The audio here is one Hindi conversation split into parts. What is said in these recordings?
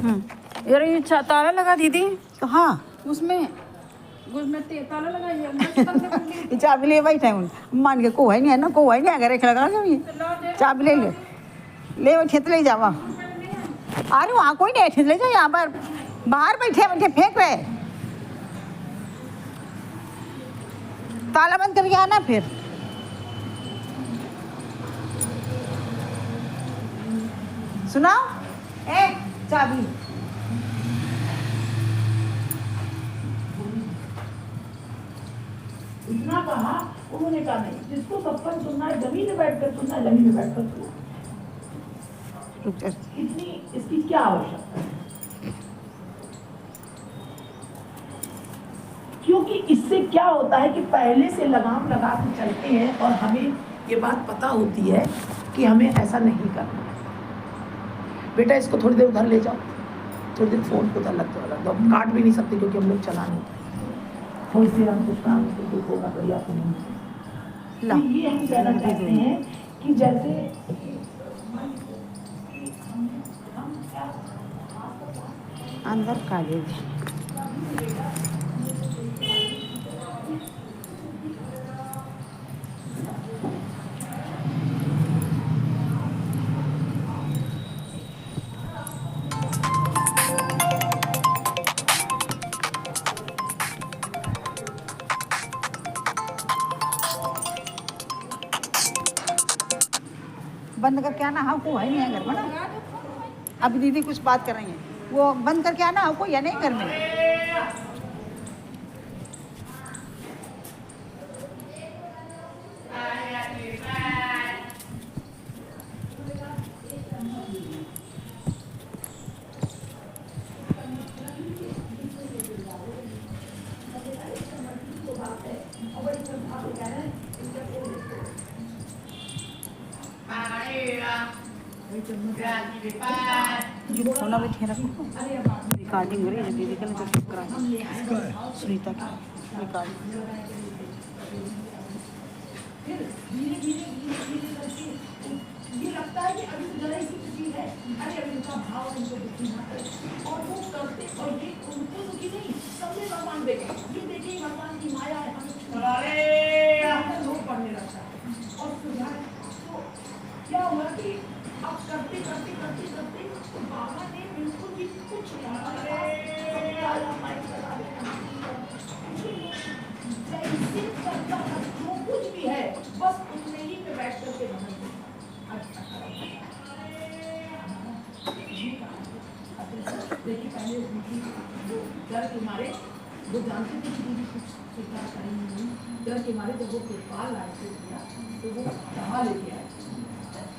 यार ये ताला लगा दीदी तो हाँ उसमें ताला लगाइए ये चाबी ले बैठे हैं मान के कोई नहीं है ना कोई नहीं अगर एक लगा के चाबी ले ले वो खेत ले जावा अरे वहाँ कोई नहीं खेत ले जाओ यहाँ पर बाहर बैठे बैठे फेंक रहे ताला बंद करके आना फिर सुनाओ ए चाबी इतना कहा उन्होंने कहा नहीं जिसको सत्संग सुनना है जमीन में बैठकर सुनना है जमीन में बैठकर सुनना इतनी इसकी क्या आवश्यकता है क्योंकि इससे क्या होता है कि पहले से लगाम लगा के चलते हैं और हमें ये बात पता होती है कि हमें ऐसा नहीं करना बेटा इसको थोड़ी देर उधर ले जाओ थोड़ी देर फोन को उधर लगते वाला काट भी नहीं सकते क्योंकि हम लोग चला नहीं थोड़ी देर हम कुछ काम कुछ होगा बढ़िया तो नहीं ये हम कहना चाहते हैं कि जैसे अंदर काले बंद करके आना हाँ को है नहीं है घर में ना अभी दीदी कुछ बात कर रही हैं वो बंद करके आना आपको या नहीं घर में सोना भी थे रखो रिकॉर्डिंग हो रही है दीदी कल तो करा सुनीता की रिकॉर्डिंग ये लगता है कि अभी जरा सी चीज है अरे अभी उनका भाव उनको दुखी ना करे और वो करते और ये उनको दुखी नहीं सबने भगवान देखे ये देखे भगवान की माया है हमें लोग पढ़ने लगता है और सुधार तो क्या हुआ कि अब करते करते करते करते तो बाबा ने बिल्कुल भी कुछ जैसे करता था जो कुछ भी है बस उतने ही पे बैठ करके देखिए पहले जो डर के मारे वो जानते थे कि दीदी कुछ स्वीकार करेंगे नहीं डर के मारे जब वो तिरपाल लाए थे तो वो दवा लेके आए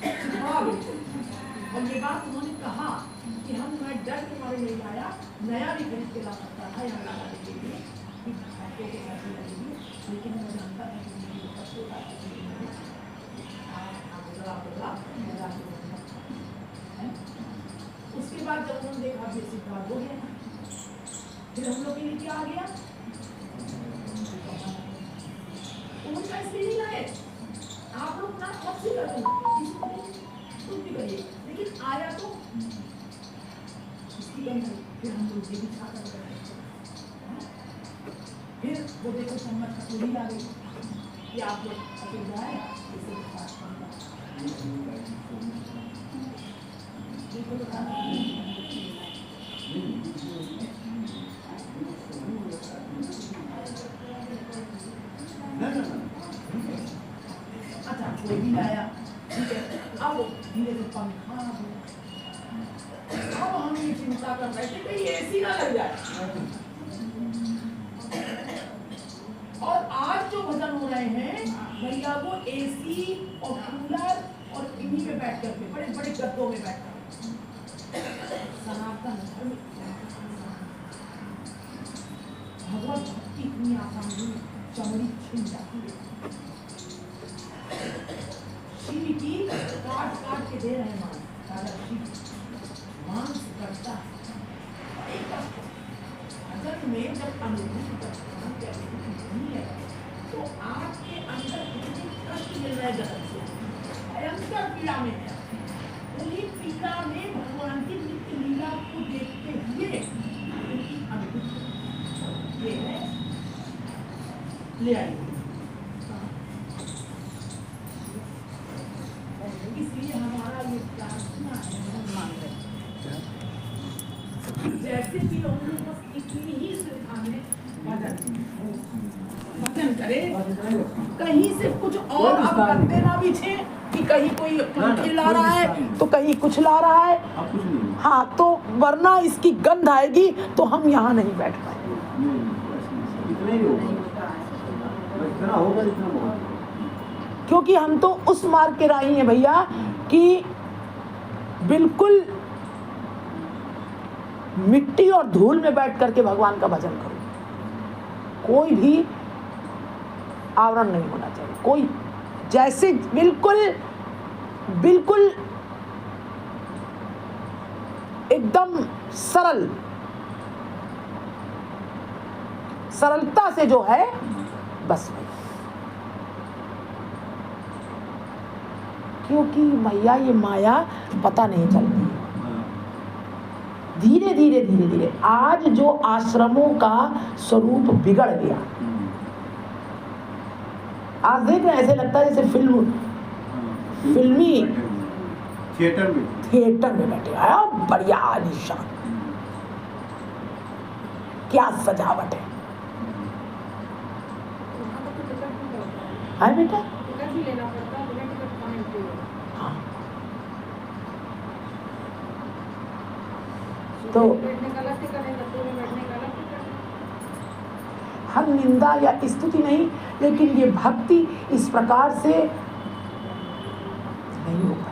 और ये बात उन्होंने कहा कि हम मैं डर के मारे नहीं लाया नया भी खरीद के ला सकता था यहाँ लगाने के लिए लेकिन मैं जानता था उसके बाद जब उन्होंने देखा कि स्वीकार हो गया फिर हम लोग के लिए क्या आ गया उनका इसलिए नहीं लाए आप लोग ना कब से कर कुछ भी करिए लेकिन आया तो इसकी गंध फिर हम लोग ये भी खा कर फिर वो देखो सम्मत का चोरी आ गई कि आप लोग असुविधा है इसे अच्छा कोई भी लाया ठीक है अब धीरे से पंखा अब हम ये चिंता कर रहे थे कि एसी ना लग जाए और आज जो भजन हो रहे हैं भैया वो एसी और कूलर और इन्हीं में बैठ करके बड़े बड़े गद्दों में बैठ कर सनातन भगवत भक्ति इतनी आसान नहीं चमड़ी छिन जाती है शिव की काट काट के दे रहे हैं मान राजा शिव मांस करता है अगर में जब अनुभूति करता नहीं है तो आपके अंदर कितने कष्ट मिल रहे जगत से भयंकर पीड़ा में है उन्हीं पीड़ा में भगवान की नित्य लीला को देख ले आइए। इसलिए हमारा ये प्रार्थना है, जैसे भी हम लोग बस इतनी ही सुविधा में भजन करें, कहीं से कुछ और अब करते ना पीछे कि कहीं कोई पंखे ला रहा है तो कहीं कुछ ला रहा है। हाँ, तो वरना इसकी गंध आएगी तो हम यहाँ नहीं बैठ पाएंगे। क्योंकि हम तो उस मार्ग के राही हैं भैया कि बिल्कुल मिट्टी और धूल में बैठ करके भगवान का भजन करो। कोई भी आवरण नहीं होना चाहिए, कोई जैसे बिल्कुल बिल्कुल एकदम सरलता से जो है बस वही। क्योंकि भैया ये माया पता नहीं चलती, धीरे धीरे धीरे धीरे आज जो आश्रमों का स्वरूप बिगड़ गया, आज देख रहे ऐसे लगता है जैसे फिल्मी थिएटर में बैठे हैं। बढ़िया आलीशान, क्या सजावट है बेटा। हाँ, तो हम निंदा या स्तुति नहीं, लेकिन ये भक्ति इस प्रकार से नहीं हो पाएगी।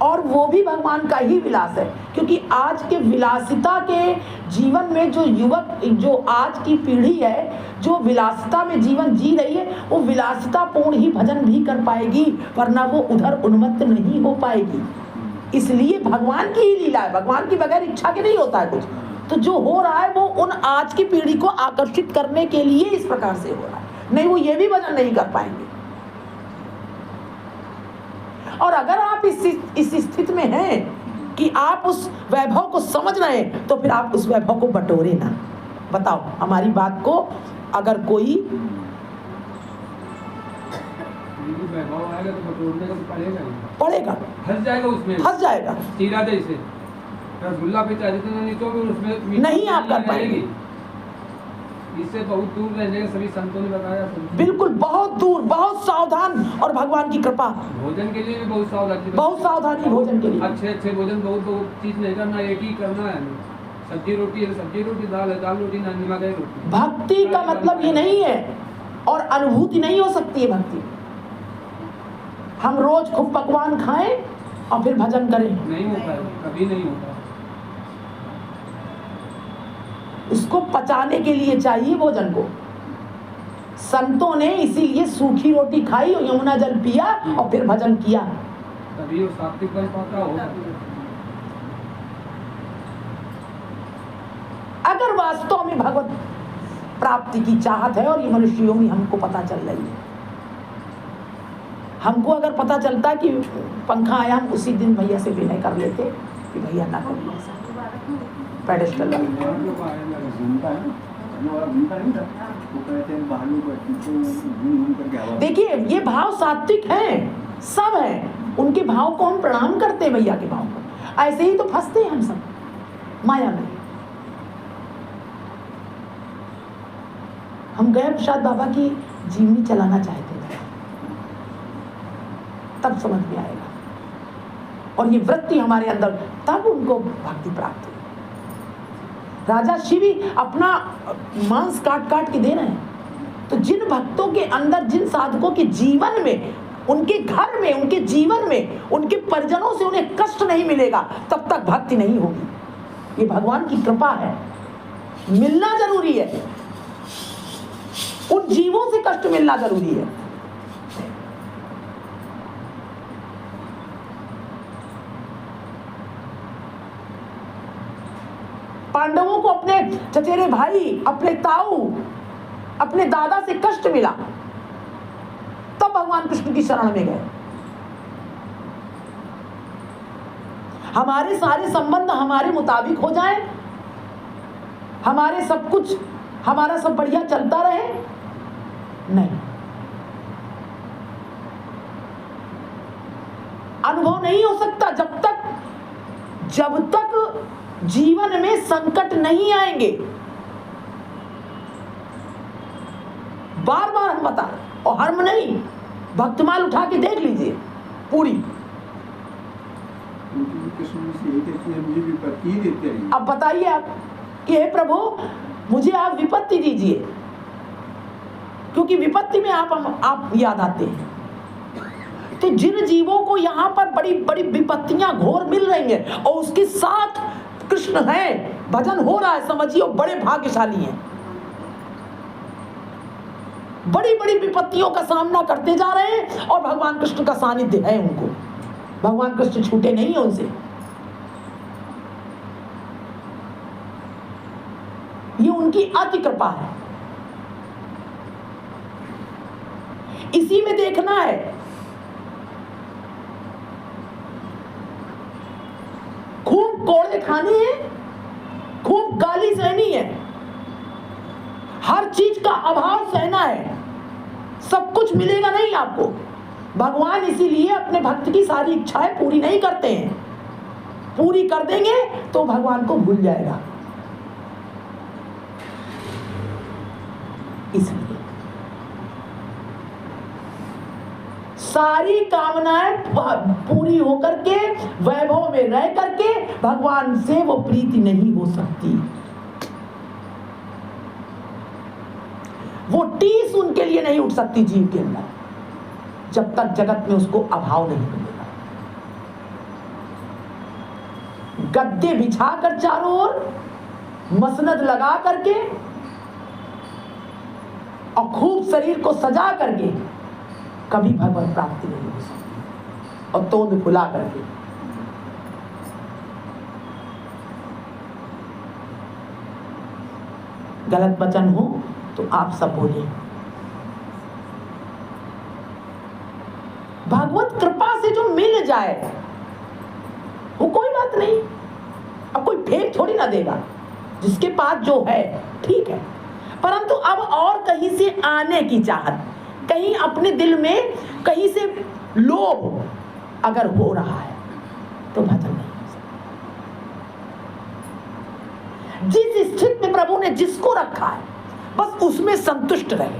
और वो भी भगवान का ही विलास है, क्योंकि आज के विलासिता के जीवन में जो युवक, जो आज की पीढ़ी है जो विलासिता में जीवन जी रही है, वो विलासिता पूर्ण ही भजन भी कर पाएगी, वरना वो उधर उन्मत्त नहीं हो पाएगी। इसलिए भगवान की ही लीला है, भगवान की बगैर इच्छा के नहीं होता है कुछ। तो जो हो रहा है वो उन आज की पीढ़ी को आकर्षित करने के लिए इस प्रकार से हो रहा है, नहीं वो ये भी भजन नहीं कर पाएंगे। और अगर आप इस स्थिति में हैं कि आप उस वैभव को समझ रहे हैं, तो फिर आप उस वैभव को बटोरे ना। बताओ, हमारी बात को अगर कोई वैभव आएगा तो बटोरने का तो पड़ेगा, फंस जाएगा उसमें, फंस जाएगा। चीरा दे इसे रसगुल्ला पे चाहते नहीं तो उसमें नहीं आप कर पाएंगे। इससे बहुत दूर रहने का सभी संतों ने बताया। बिल्कुल बहुत दूर, बहुत सावधान, और भगवान की कृपा। भोजन के लिए भी बहुत सावधानी, बहुत सावधानी भोजन के लिए। अच्छे भोजन बहुत चीज नहीं करना, एक ही करना है। सब्जी रोटी है सब्जी रोटी, दाल है दाल रोटी, नमक है रोटी। भक्ति का मतलब ये नहीं है, और अनुभूति नहीं हो सकती है भक्ति। हम रोज खूब पकवान खाएं और फिर भजन करें, नहीं होता है, कभी नहीं होता। इसको पचाने के लिए चाहिए भोजन को। संतों ने इसीलिए सूखी रोटी खाई और यमुना जल पिया और फिर भजन किया, तभी वो सात्विक बन पाता होगा। अगर वास्तव में भगवत प्राप्ति की चाहत है, और ये मनुष्य योनि हमको पता चल रही है। हमको अगर पता चलता कि पंखा आया, हम उसी दिन भैया से विनय कर लेते कि भैया ना करिए ऐसा, पेडेस्टल देखिए ये भाव सात्विक हैं, सब हैं, उनके भाव को हम प्रणाम करते हैं, भैया के भाव को। ऐसे ही तो फंसते हैं हम सब माया में। हम गए प्रसाद बाबा की जीवनी चलाना चाहते थे, तब समझ में आएगा, और ये वृत्ति हमारे अंदर, तब उनको भक्ति प्राप्त हुई। राजा शिव अपना मांस काट काट के दे रहे हैं, तो जिन भक्तों के अंदर, जिन साधकों के जीवन में, उनके घर में, उनके जीवन में, उनके परिजनों से उन्हें कष्ट नहीं मिलेगा, तब तक भक्ति नहीं होगी। ये भगवान की कृपा है, मिलना जरूरी है, उन जीवों से कष्ट मिलना जरूरी है। पांडवों को अपने चचेरे भाई, अपने ताऊ, अपने दादा से कष्ट मिला, तब भगवान कृष्ण की शरण में गए। हमारे सारे संबंध हमारे मुताबिक हो जाएं, हमारे सब कुछ, हमारा सब बढ़िया चलता रहे? नहीं। अनुभव नहीं हो सकता जब तक जीवन में संकट नहीं आएंगे। बार बार हम बता रहे, और हर्म नहीं, भक्तमाल उठा के देख लीजिए पूरी। अब बताइए आप कि हे प्रभु मुझे आप विपत्ति दीजिए, क्योंकि विपत्ति में आप याद आते हैं। तो जिन जीवों को यहाँ पर बड़ी बड़ी विपत्तियां घोर मिल रही हैं और उसके साथ कृष्ण है, भजन हो रहा है, समझिए बड़े भाग्यशाली हैं। बड़ी बड़ी विपत्तियों का सामना करते जा रहे हैं और भगवान कृष्ण का सानिध्य है उनको। भगवान कृष्ण छूटे नहीं है उनसे। ये उनकी अति कृपा है। इसी में देखना है खूब कोड़े खाने हैं, खूब गाली सहनी है, हर चीज का अभाव सहना है, सब कुछ मिलेगा नहीं आपको। भगवान इसीलिए अपने भक्त की सारी इच्छाएं पूरी नहीं करते हैं। पूरी कर देंगे तो भगवान को भूल जाएगा। इसलिए सारी कामनाएं पूरी होकर के, वैभव में रह करके भगवान से वो प्रीति नहीं हो सकती। वो टीस उनके लिए नहीं उठ सकती जीव के अंदर, जब तक जगत में उसको अभाव नहीं मिलेगा। गद्दे बिछाकर चारों ओर, मसनद लगा करके और खूब शरीर को सजा करके कभी भगवत प्राप्ति नहीं हो सकती। और तोंद फुला करके गलत वचन हो तो आप सब बोलिए। भगवत कृपा से जो मिल जाए वो कोई बात नहीं। अब कोई फेंक थोड़ी ना देगा, जिसके पास जो है ठीक है। परंतु अब और कहीं से आने की चाहत, कहीं अपने दिल में कहीं से लोभ अगर हो रहा है तो भजन नहीं हो सकता। जिस स्थिति में प्रभु ने जिसको रखा है बस उसमें संतुष्ट रहे।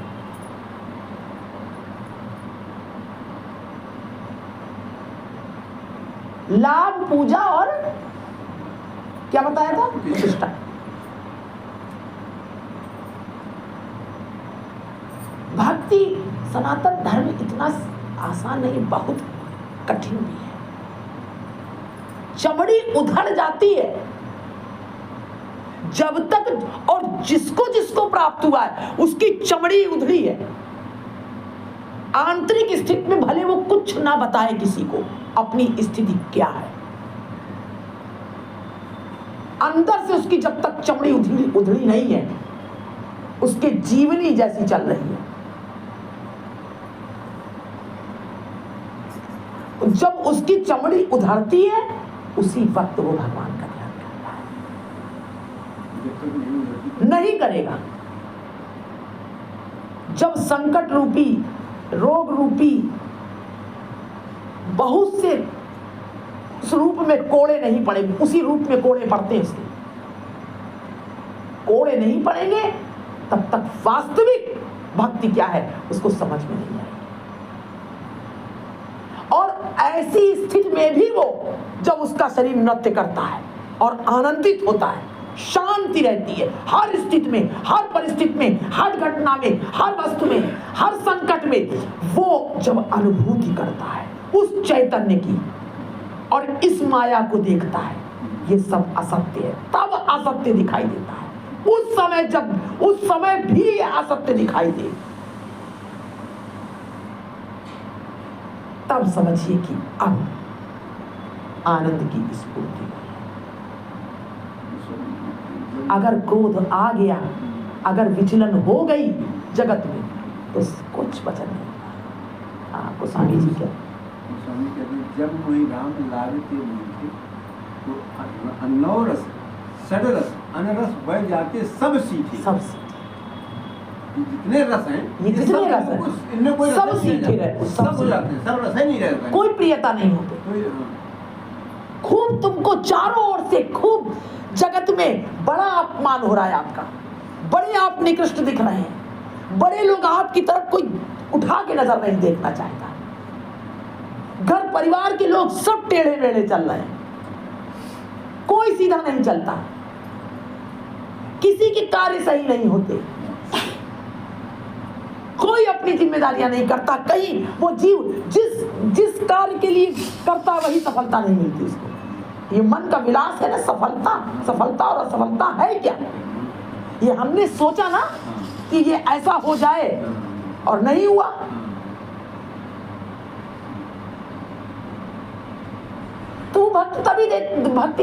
लाभ, पूजा और क्या बताया था, प्रतिष्ठा। भक्ति सनातन धर्म इतना आसान नहीं, बहुत कठिन भी है। चमड़ी उधड़ जाती है जब तक, और जिसको जिसको प्राप्त हुआ है उसकी चमड़ी उधड़ी है। आंतरिक स्थिति में भले वो कुछ ना बताए किसी को अपनी स्थिति क्या है, अंदर से उसकी जब तक चमड़ी उधड़ी नहीं है, उसके जीवनी जैसी चल रही है। जब उसकी चमड़ी उधरती है उसी वक्त वो भगवान का ध्यान करता है। नहीं करेगा। जब संकट रूपी, रोग रूपी बहुत से उस रूप में कोड़े नहीं पड़ेंगे, उसी रूप में कोड़े पड़ते हैं, उसके कोड़े नहीं पड़ेंगे तब तक वास्तविक भक्ति क्या है उसको समझ में नहीं आएगी। और ऐसी स्थिति में भी वो जब उसका शरीर नृत्य करता है और आनंदित होता है, शांति रहती है हर स्थिति में, हर परिस्थिति में, हर घटना में, हर वस्तु में, हर संकट में, वो जब अनुभूति करता है उस चैतन्य की और इस माया को देखता है, ये सब असत्य है, तब असत्य दिखाई देता है। उस समय जब, उस समय भी ये असत्य दिखाई दे, तब समझिए कि अब आनंद की स्फूर्ति। अगर क्रोध आ गया, अगर विचलन हो गई जगत में, तो कुछ बचा नहीं। आपको स्वामी जी क्या, स्वामी कहते हैं जब वही राम लागते तो अन्नौरस षडरस अनरस वह जाके सब सीखे। सब जितने रस हैं ये जितने सब रस हैं, इनमें कोई सब रस नहीं सीखे रह रहे, जाते, सब सब हो जाते हैं, सब रस नहीं रहता है। कोई प्रियता नहीं होती। खूब तुमको चारों ओर से खूब जगत में बड़ा अपमान हो रहा है आपका, बड़े आप निकृष्ट दिख रहे हैं, बड़े लोग आपकी तरफ कोई उठा के नजर नहीं देखना चाहता, घर परिवार के लोग सब टेढ़े मेढ़े चल रहे हैं, कोई सीधा नहीं चलता, किसी के कार्य सही नहीं होते, कोई अपनी जिम्मेदारियां नहीं करता, कहीं वो जीव जिस कार्य के लिए करता वही सफलता नहीं मिलती उसको। ये मन का विलास है ना, सफलता और असफलता है क्या? ये हमने सोचा ना कि ये ऐसा हो जाए और नहीं हुआ। तो भक्ति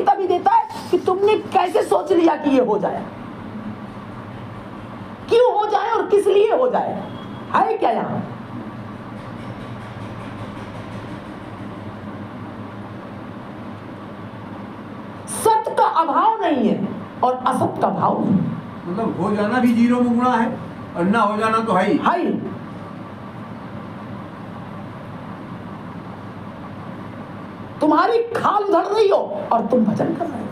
तभी देता है कि तुमने कैसे सोच लिया कि ये हो जाए, क्यों हो जाए और किस लिए हो जाए, है क्या यहां? सत्य का अभाव नहीं है और असत का भाव नहीं है। मतलब हो जाना भी जीरो में गुणा है और ना हो जाना तो है ही। तुम्हारी खाल उधड़ रही हो और तुम भजन कर रहे हो।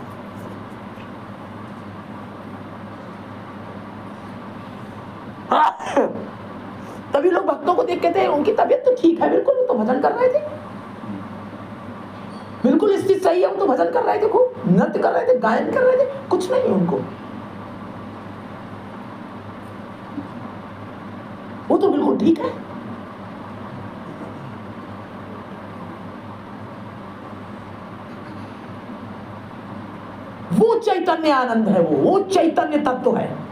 तभी लोग भक्तों को देख कहते हैं उनकी तबीयत तो ठीक है, बिल्कुल वो तो भजन कर रहे थे, बिल्कुल स्थिति सही है, वो तो भजन कर रहे थे, खूब नृत्य कर रहे थे, गायन कर रहे थे, कुछ नहीं है उनको, वो तो बिल्कुल ठीक है। वो चैतन्य आनंद है, वो चैतन्य तत्व है।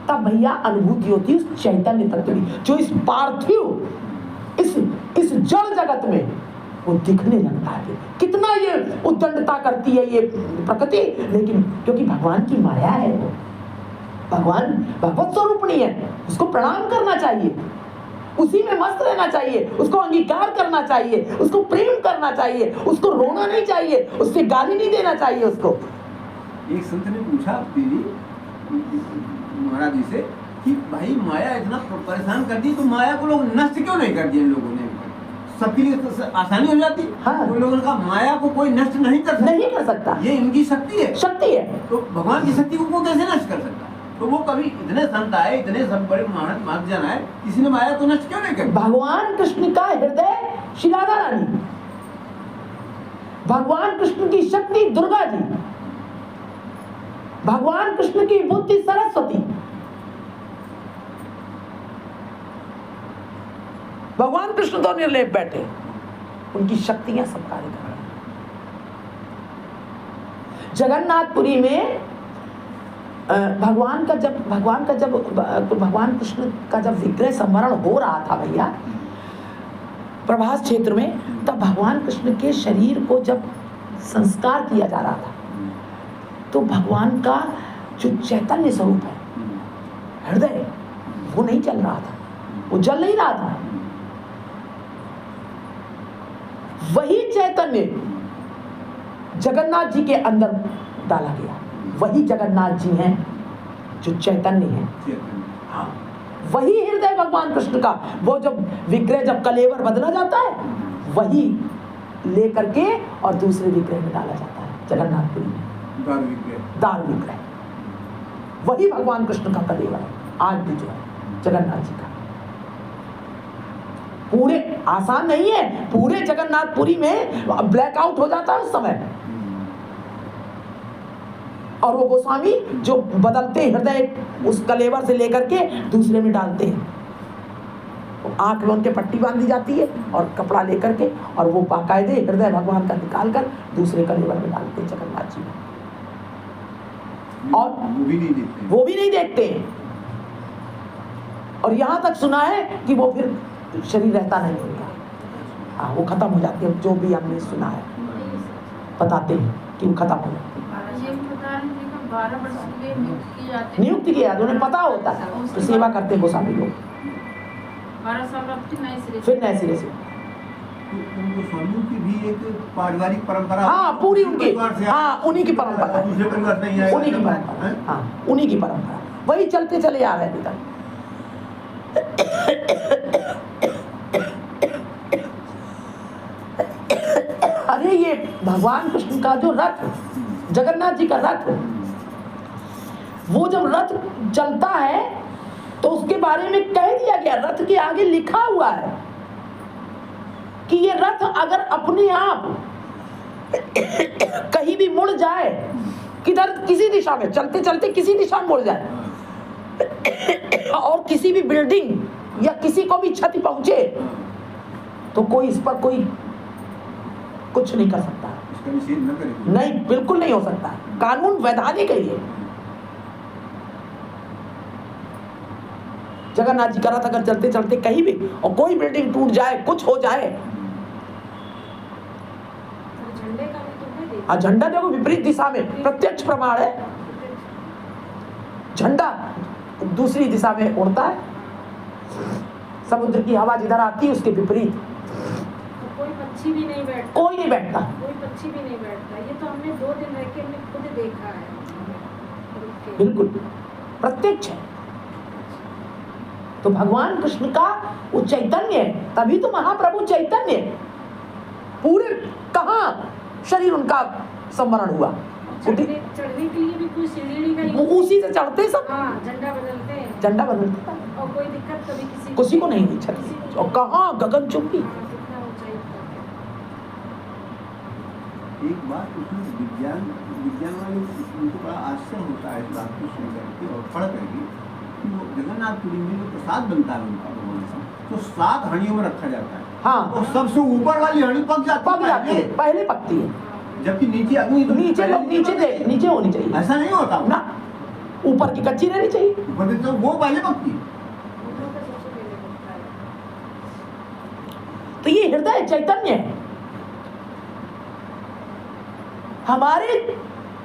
तब भैया अनुभूति होती है उस चैतन्य तत्व की, जो इस पार्थिव इस जड़ जगत में वो दिखने लगता है। कितना ये उद्दंडता करती है ये प्रकृति, लेकिन क्योंकि भगवान की माया है, वो भगवान भगवत स्वरूपणी है, उसको प्रणाम करना चाहिए, उसी में मस्त रहना चाहिए, उसको अंगीकार करना चाहिए, उसको प्रेम करना चाहिए, उसको रोना नहीं चाहिए, उससे गाली नहीं देना चाहिए उसको। एक संत ने पूछा दीदी महाराज जी से कि भाई माया इतना परेशान कर दी, तो माया को लोग नष्ट क्यों नहीं कर दिए? इन लोगों ने सबके लिए तो आसानी हो जाती। हाँ। तो लोगों ने कहा माया को कोई नष्ट नहीं कर सकता, ये इनकी शक्ति है, तो भगवान की शक्ति को कैसे नष्ट कर सकता? तो वो कभी इतने संत आए, इतने सब बड़े महाजन आए, किसी ने माया को नष्ट क्यों नहीं कर? भगवान कृष्ण का हृदय श्री राधा रानी, भगवान कृष्ण की शक्ति दुर्गा जी, भगवान कृष्ण की बुद्धि सरस्वती, भगवान कृष्ण तो निर्लेप बैठे, उनकी शक्तियां सब कार्य कर रही हैं। जगन्नाथपुरी में भगवान कृष्ण का जब विग्रह संवरण हो रहा था भैया प्रभास क्षेत्र में, तब भगवान कृष्ण के शरीर को जब संस्कार किया जा रहा था, तो भगवान का जो चैतन्य स्वरूप है, हृदय, वो नहीं चल रहा था, वो जल नहीं रहा था। वही चैतन्य जगन्नाथ जी के अंदर डाला गया, वही जगन्नाथ जी हैं जो चैतन्य हैं। हाँ, वही हृदय भगवान कृष्ण का, वो जब विग्रह जब कलेवर बदला जाता है, वही लेकर के और दूसरे विग्रह में डाला जाता है जगन्नाथपुरी में, दार विग्रह, वही भगवान कृष्ण का कलेवर है आज भी जो है जगन्नाथ जी का। पूरे आसान नहीं है, पूरे जगन्नाथपुरी में ब्लैकआउट हो जाता है उस समय, और वो गोस्वामी जो बदलते हृदय उस कलेवर से लेकर के दूसरे में डालते हैं, आंख में उनके पट्टी बांधी जाती है और कपड़ा लेकर के, और वो बाकायदे हृदय भगवान का निकाल कर दूसरे कलेवर में डालते हैं जगन्नाथ जी में, और वो भी नहीं देखते हैं। और यहां तक सुना है कि वो फिर शरीर रहता नहीं उनका, हाँ, वो खत्म हो जाते हैं, जो भी हमने सुना है बताते हैं कि वो खत्म हो जाते हैं। 12 वर्ष के लिए नियुक्त किया, उन्हें पता होता है, तो सेवा करते गोस्वामी लोग 12 साल बाद फिर नए सिरे से। उनको स्वामियों की भी एक पारिवारिक परंपरा, हाँ पूरी उनकी, परिवार से हाँ उन्हीं की परंपरा, दूसरे परिवार से नहीं आएगा, उन्हीं की परंपरा, हैं? हाँ उन्हीं की परंपरा, वही चलते चले आ रहे हैं अभी तक। अरे ये भगवान कृष्ण का जो रथ, जगन्नाथ जी का रथ, वो जब रथ चलता है तो उसके बारे में कह दिया गया, रथ के आगे लिखा हुआ है कि ये रथ अगर अपने आप कहीं भी मुड़ जाए, किधर किसी दिशा में चलते चलते किसी दिशा में मुड़ जाए और किसी भी बिल्डिंग या किसी को भी क्षति पहुंचे तो कोई इस पर कोई कुछ नहीं कर सकता, इसका निषेध न करें। नहीं बिल्कुल नहीं हो सकता, कानून वैधानिक है ये। जगन्नाथ जी का रथ अगर चलते चलते कहीं भी और कोई बिल्डिंग टूट जाए, कुछ हो जाए, झंडे का भी तो है देखो। हाँ झंडा देखो विपरीत दिशा में, प्रत्यक्ष प्रमाण है, झंडा दूसरी दिशा में उड़ता है, समुद्र की हवा जिधर आती है उसके विपरीत। तो कोई पक्षी भी नहीं बैठता, कोई नहीं बैठता, कोई पक्षी भी नहीं बैठता। ये तो हमने 2 दिन रह के हमने खुद देखा है, रुक के। बिल्कुल प्रत्यक्ष है। तो भगवान कृष्ण का वो चैतन्य है, तभी तो महाप्रभु चैतन्य है। पूरे कहाँ शरीर उनका संवरण हुआ, चढ़ने के लिए भी कोई सीढ़ी का वो उसी से चढ़ते सब, हाँ झंडा बदलते हैं झंडा बदलता है, और कोई दिक्कत कभी किसी को नहीं हुई क्षति, किसी को और कहाँ गगनचुंबी। हाँ, कितना ऊंचाई पर। एक बात उसमें विज्ञान वाले उनको बड़ा आश्चर्य होता है इस बात को सुन करके और पढ़ करके कि वो जगन्नाथपुरी में जो प्रसाद बनता है उनका भगवान से, तो 7 हंडियों में रखा जाता है। हाँ और सबसे ऊपर वाली हंडी पक जाती है, पहले पकती है, जबकि नीचे अग्नि तो नीचे लोग नीचे होनी चाहिए ऐसा नहीं होता ना, ऊपर की कच्ची रहनी चाहिए। ऊपर की तो वो पहले पकती है। ऊपर का सबसे पहले बनता है। तो ये हृदय चैतन्य है।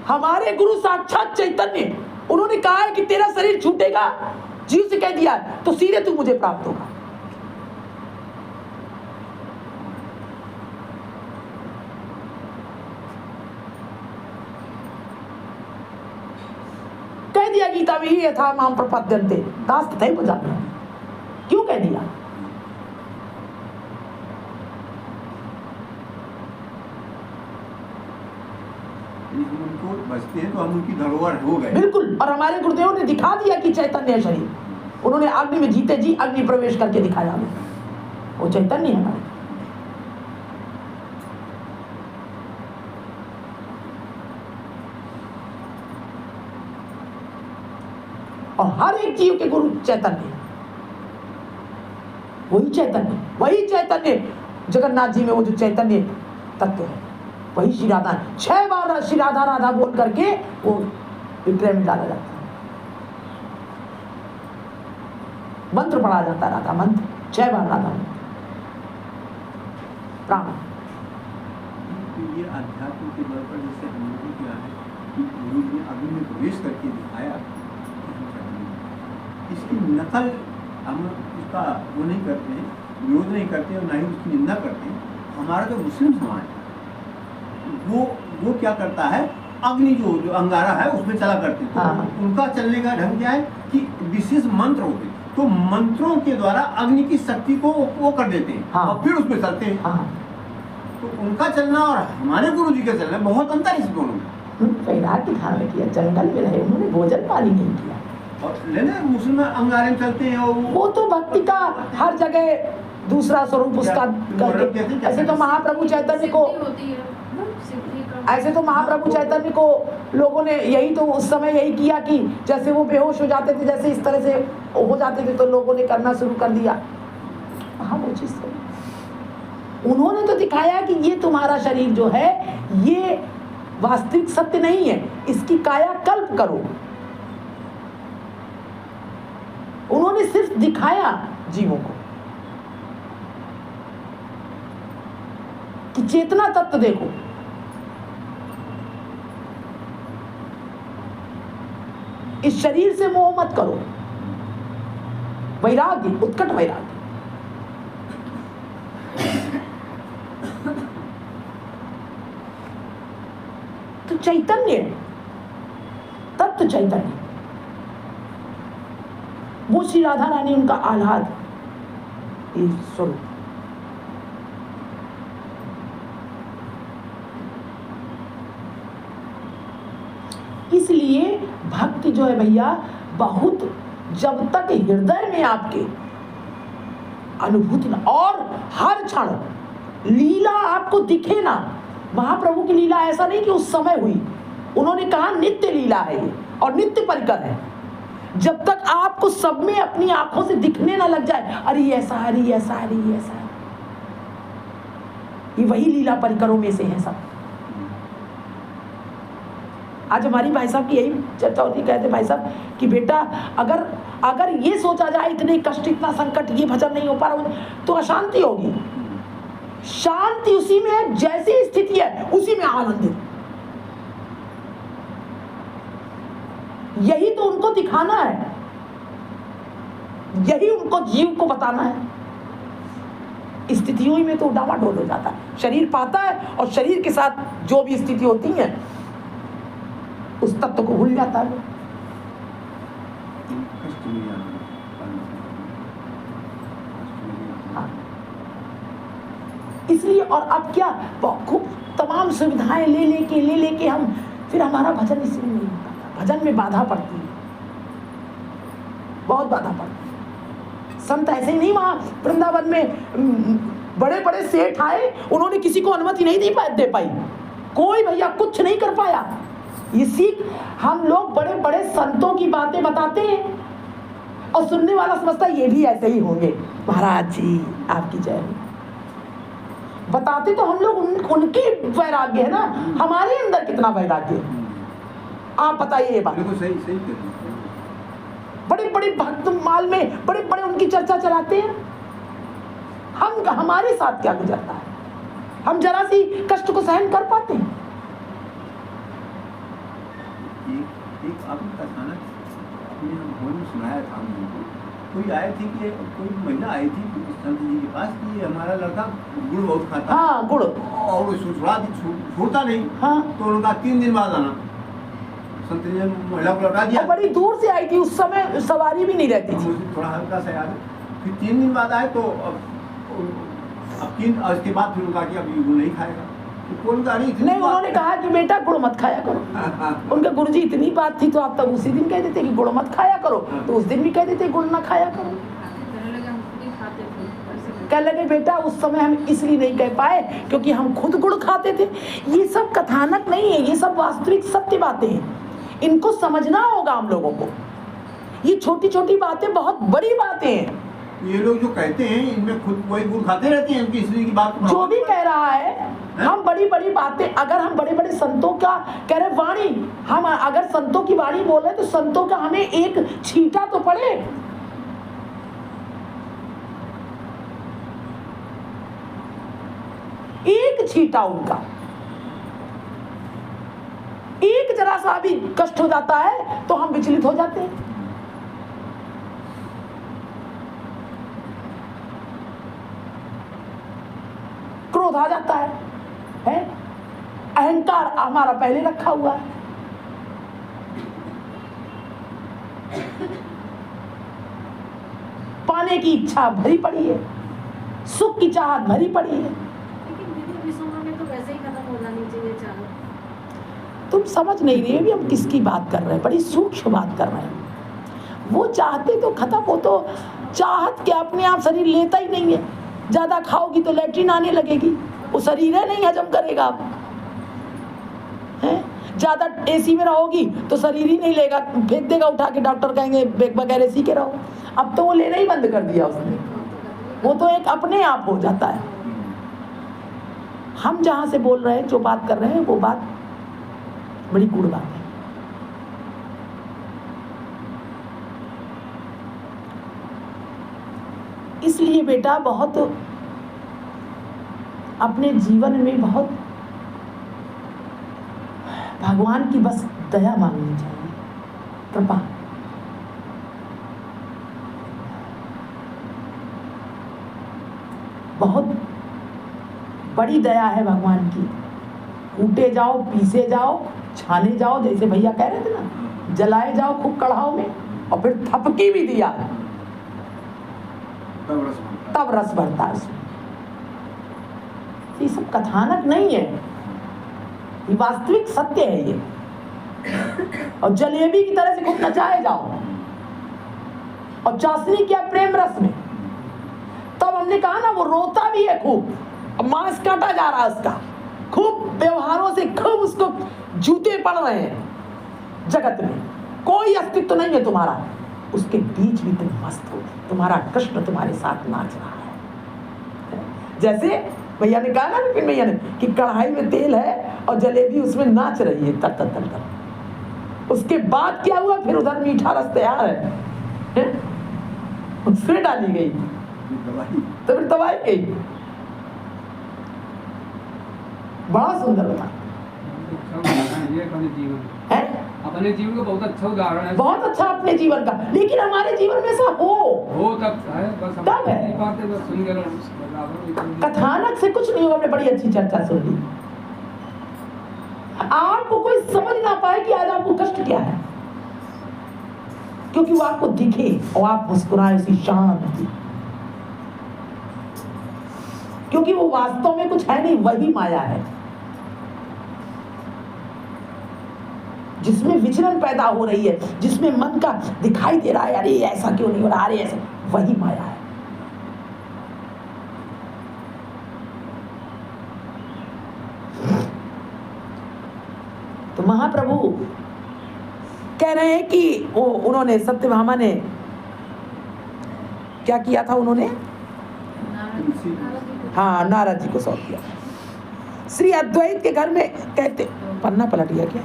हमारे गुरु साक्षात चैतन्य, उन्होंने कहा है कि तेरा शरीर छूटेगा, जीव से कह दिया तो सीधे तू मुझे प्राप्त होगा। कह दिया गीता में ही यथा माम प्रपद्यन्ते दास तथैव जाने, क्यों कह दिया? हम उनको बचते हैं तो हम उनकी धरोहर हो गए। बिल्कुल, और हमारे गुरुदेव ने दिखा दिया कि चैतन्य है शरीर, उन्होंने अग्नि में जीते जी अग्नि प्रवेश करके दिखाया हमें, वो चैतन्य है हमारे। और हर एक जीव के गुरु चैतन्य, वही चैतन्य जगन्नाथ जी में वो जो चैतन्य तत्व है, वही श्री राधा। 6 बार श्री राधा राधा बोल करके वो विक्रय में डाला जाता है, मंत्र पढ़ा जाता है, राधा मंत्र 6 बार राधा मंत्र प्राण। तो ये अध्यात्म के बल पर जैसे हम लोगों क्या है कि गुरु जी ने अग्नि में प्रवेश करके दिखाया, इसकी नकल हम उसका वो नहीं करते हैं, विरोध नहीं करते और ना ही उसकी निंदा करते हैं। हमारा जो मुस्लिम समाज है वो क्या करता है, अग्नि जो अंगारा है उसमें चला करते हैं। हाँ। तो उनका चलने का ढंग क्या है कि विशेष मंत्र होते हैं, तो मंत्रों के द्वारा अग्नि की शक्ति को वो कर देते हैं। हाँ। और फिर उसमें चलते हैं। हाँ, तो उनका चलना और हमारे गुरु जी का चलना बहुत अंतर है इस दोनों में। वैराग्य धारण किया, जंगल में रहे, उन्होंने भोजन पानी नहीं किया। और लेने मुसलमान अंगारे में चलते हैं और वो तो भक्ति का हर जगह दूसरा स्वरूप उसका करके, ऐसे तो महाप्रभु चैतन्य को, सिद्धि होती है, सिद्धि का। ऐसे तो महाप्रभु चैतन्य को लोगों ने यही तो उस समय यही किया कि जैसे वो बेहोश हो जाते थे, जैसे इस तरह से हो जाते थे, तो लोगों ने करना शुरू कर दिया। हाँ, वो चीज तो उन्होंने तो दिखाया कि ये तुम्हारा शरीर जो है ये वास्तविक सत्य नहीं है, इसकी काया कल्प करो। उन्होंने सिर्फ दिखाया जीवों को कि चेतना तत्व देखो, इस शरीर से मोह मत करो। वैराग्य, उत्कट वैराग्य। तो चैतन्य है, तत्व चैतन्य। वो श्री राधा रानी उनका आह्लाद स्वरूप। इसलिए भक्ति जो है भैया बहुत, जब तक हृदय में आपके अनुभूति ना, और हर क्षण लीला आपको दिखे ना। महाप्रभु की लीला ऐसा नहीं कि उस समय हुई, उन्होंने कहा नित्य लीला है ये और नित्य परिकर है। जब तक आपको सब में अपनी आंखों से दिखने ना लग जाए, अरे ऐसा, अरे ऐसा, अरे ऐसा, ये वही लीला परिकरों में से है सब। आज हमारी भाई साहब की यही चर्चा होती, कहते भाई साहब कि बेटा अगर ये सोचा जाए इतने कष्ट, इतना संकट, ये भजन नहीं हो पा रहा तो अशांति होगी। शांति उसी में है, जैसी स्थिति है उसी में आनंदित। यही तो उनको दिखाना है, यही उनको जीव को बताना है। स्थितियों में तो डामाडोल हो जाता है, शरीर पाता है और शरीर के साथ जो भी स्थिति होती है उस तत्व को भूल जाता है। इसलिए और अब क्या, खूब तमाम सुविधाएं ले लेके हम फिर हमारा भजन इसलिए नहीं होता। भजन में बाधा पड़ती है, बहुत बाधा पड़ती है। संत ऐसे ही नहीं, वहां वृंदावन में बड़े बड़े सेठ आए, उन्होंने किसी को अनुमति नहीं दे पाई, कोई भैया कुछ नहीं कर पाया। इसी हम लोग बड़े बड़े संतों की बातें बताते हैं और सुनने वाला समझता है ये भी ऐसे ही होंगे। महाराज जी आपकी जय हो। बताते तो हम लोग उनके वैराग्य है ना, हमारे अंदर कितना वैराग्य है आप बताइए ये बात। सही बड़े बड़े भक्त माल में बड़े बड़े उनकी चर्चा चलाते हैं, हमारे साथ क्या गुजरता है, हम जरा सी कष्ट को सहन कर पाते हैं। एक आपने कथानक सुनाया था हमको, कोई आए थे कि कोई महिला आई थी संत जी के पास कि हमारा लड़का गुड़ बहुत खाता है। हाँ, गुड़ और छोड़ता नहीं। हाँ। तो उनका 3 दिन बाद आना, संत जी ने महिला को लौटा दिया। बड़ी दूर से आई थी, उस समय सवारी भी नहीं रहती थी। मुझे थोड़ा हल्का सा याद है। फिर 3 दिन बाद आए तो अब 3 उसके बाद फिर उनका कि अब गुड़ नहीं खाएगा। नहीं, उन्होंने कहा कि बेटा गुड़ मत खाया करो। उनके गुरु जी इतनी बात थी तो आप तब उसी दिन कह देते कि गुड़ मत खाया करो, तो उस दिन भी कह देते गुड़ ना खाया करो। कह लगे बेटा उस समय हम इसलिए नहीं कह पाए क्योंकि हम खुद गुड़ खाते थे। ये सब कथानक नहीं है, ये सब वास्तविक सत्य बातें हैं, इनको समझना होगा हम लोगों को। ये छोटी छोटी बातें बहुत बड़ी बातें हैं। ये लोग जो कहते हैं इनमें खुद वही गुड़ खाते रहते हैं, उनकी इसलिए की बात जो भी कह रहा है, हम बड़ी बड़ी बातें, अगर हम बड़े बड़े संतों का कह रहे वाणी, हम अगर संतों की वाणी बोल रहे तो संतों का हमें एक छींटा तो पड़े। एक छींटा उनका, एक जरा सा भी कष्ट हो जाता है तो हम विचलित हो जाते हैं। क्रोध आ जाता है? अहंकार हमारा पहले रखा हुआ है। पाने की इच्छा भरी पड़ी है, सुख की चाहत भरी पड़ी है। लेकिन दीदी विश्व में तो वैसे ही खत्म हो जानी चाहिए चाहत। तुम समझ नहीं रही भी हम किसकी बात कर रहे हैं, बड़ी सूक्ष्म बात कर रहे हैं। वो चाहते तो खत्म हो, तो चाहत के अपने आप शरीर लेता ही नहीं है। ज्यादा खाओगी तो लैट्रिन आने लगेगी, वो शरीर है नहीं हजम करेगा। आप हैं ज्यादा एसी में रहोगी तो शरीर ही नहीं लेगा, फेंक देगा उठा के, डॉक्टर कहेंगे बगैर एसी के रहो। अब तो वो लेना ही बंद कर दिया उसने, वो तो एक अपने आप हो जाता है। हम जहां से बोल रहे हैं, जो बात कर रहे हैं, वो बात बड़ी गुड़ बात है। इसलिए बेटा बहुत अपने जीवन में बहुत भगवान की बस दया मांगनी चाहिए, कृपा। बहुत बड़ी दया है भगवान की कूटे जाओ, पीसे जाओ, छाने जाओ, जैसे भैया कह रहे थे ना, जलाए जाओ खूब कढ़ाओ में, और फिर थपकी भी दिया तब रस भरता है उसमें। ये सब कथानक नहीं है, ये वास्तविक सत्य है ये। और जलेबी की तरह से खूब नचाए जाओ, और चाशनी क्या प्रेम रस में। तब हमने कहा ना वो रोता भी है खूब, अब मांस काटा जा रहा है उसका, खूब व्यवहारों से खूब उसको जूते पड़ रहे हैं जगत में, कोई अस्तित्व नहीं है तुम्हारा, उसके बीच भी तुम मस्त हो, तुम्हारा कृष्ण तुम्हारे साथ नाच रहा है। जैसे भैया ने कहा ना, विपिन भैया ने, कि कढ़ाई में तेल है और जलेबी उसमें नाच रही है तर तर तर तर। उसके बाद क्या हुआ, फिर उधर मीठा रस तैयार है, उसमें डाली गई तो फिर दबाई गई। बड़ा सुंदर बता है, अपने जीवन का बहुत अच्छा उदाहरण है, बहुत अच्छा अपने जीवन का। लेकिन हमारे जीवन में ऐसा हो तब है, बस हम तब है। बातें बस सुन गए। कथानक से कुछ नहीं होगा। हमने बड़ी अच्छी चर्चा सुन ली, आपको कोई समझ ना पाए कि आज आपको कष्ट क्या है, क्योंकि वो आपको दिखे और आप मुस्कुराए उसी शांति, क्योंकि वो वास्तव में कुछ है नहीं, वही माया है जिसमें विचलन पैदा हो रही है, जिसमें मन का दिखाई दे रहा है, अरे ऐसा क्यों नहीं हो रहा, अरे ऐसा, वही माया है। तो महाप्रभु कह रहे हैं कि वो उन्होंने, सत्यभामा ने क्या किया था, उन्होंने हाँ नारद जी को सौंप दिया। श्री अद्वैत के घर में कहते, पन्ना पलट गया क्या,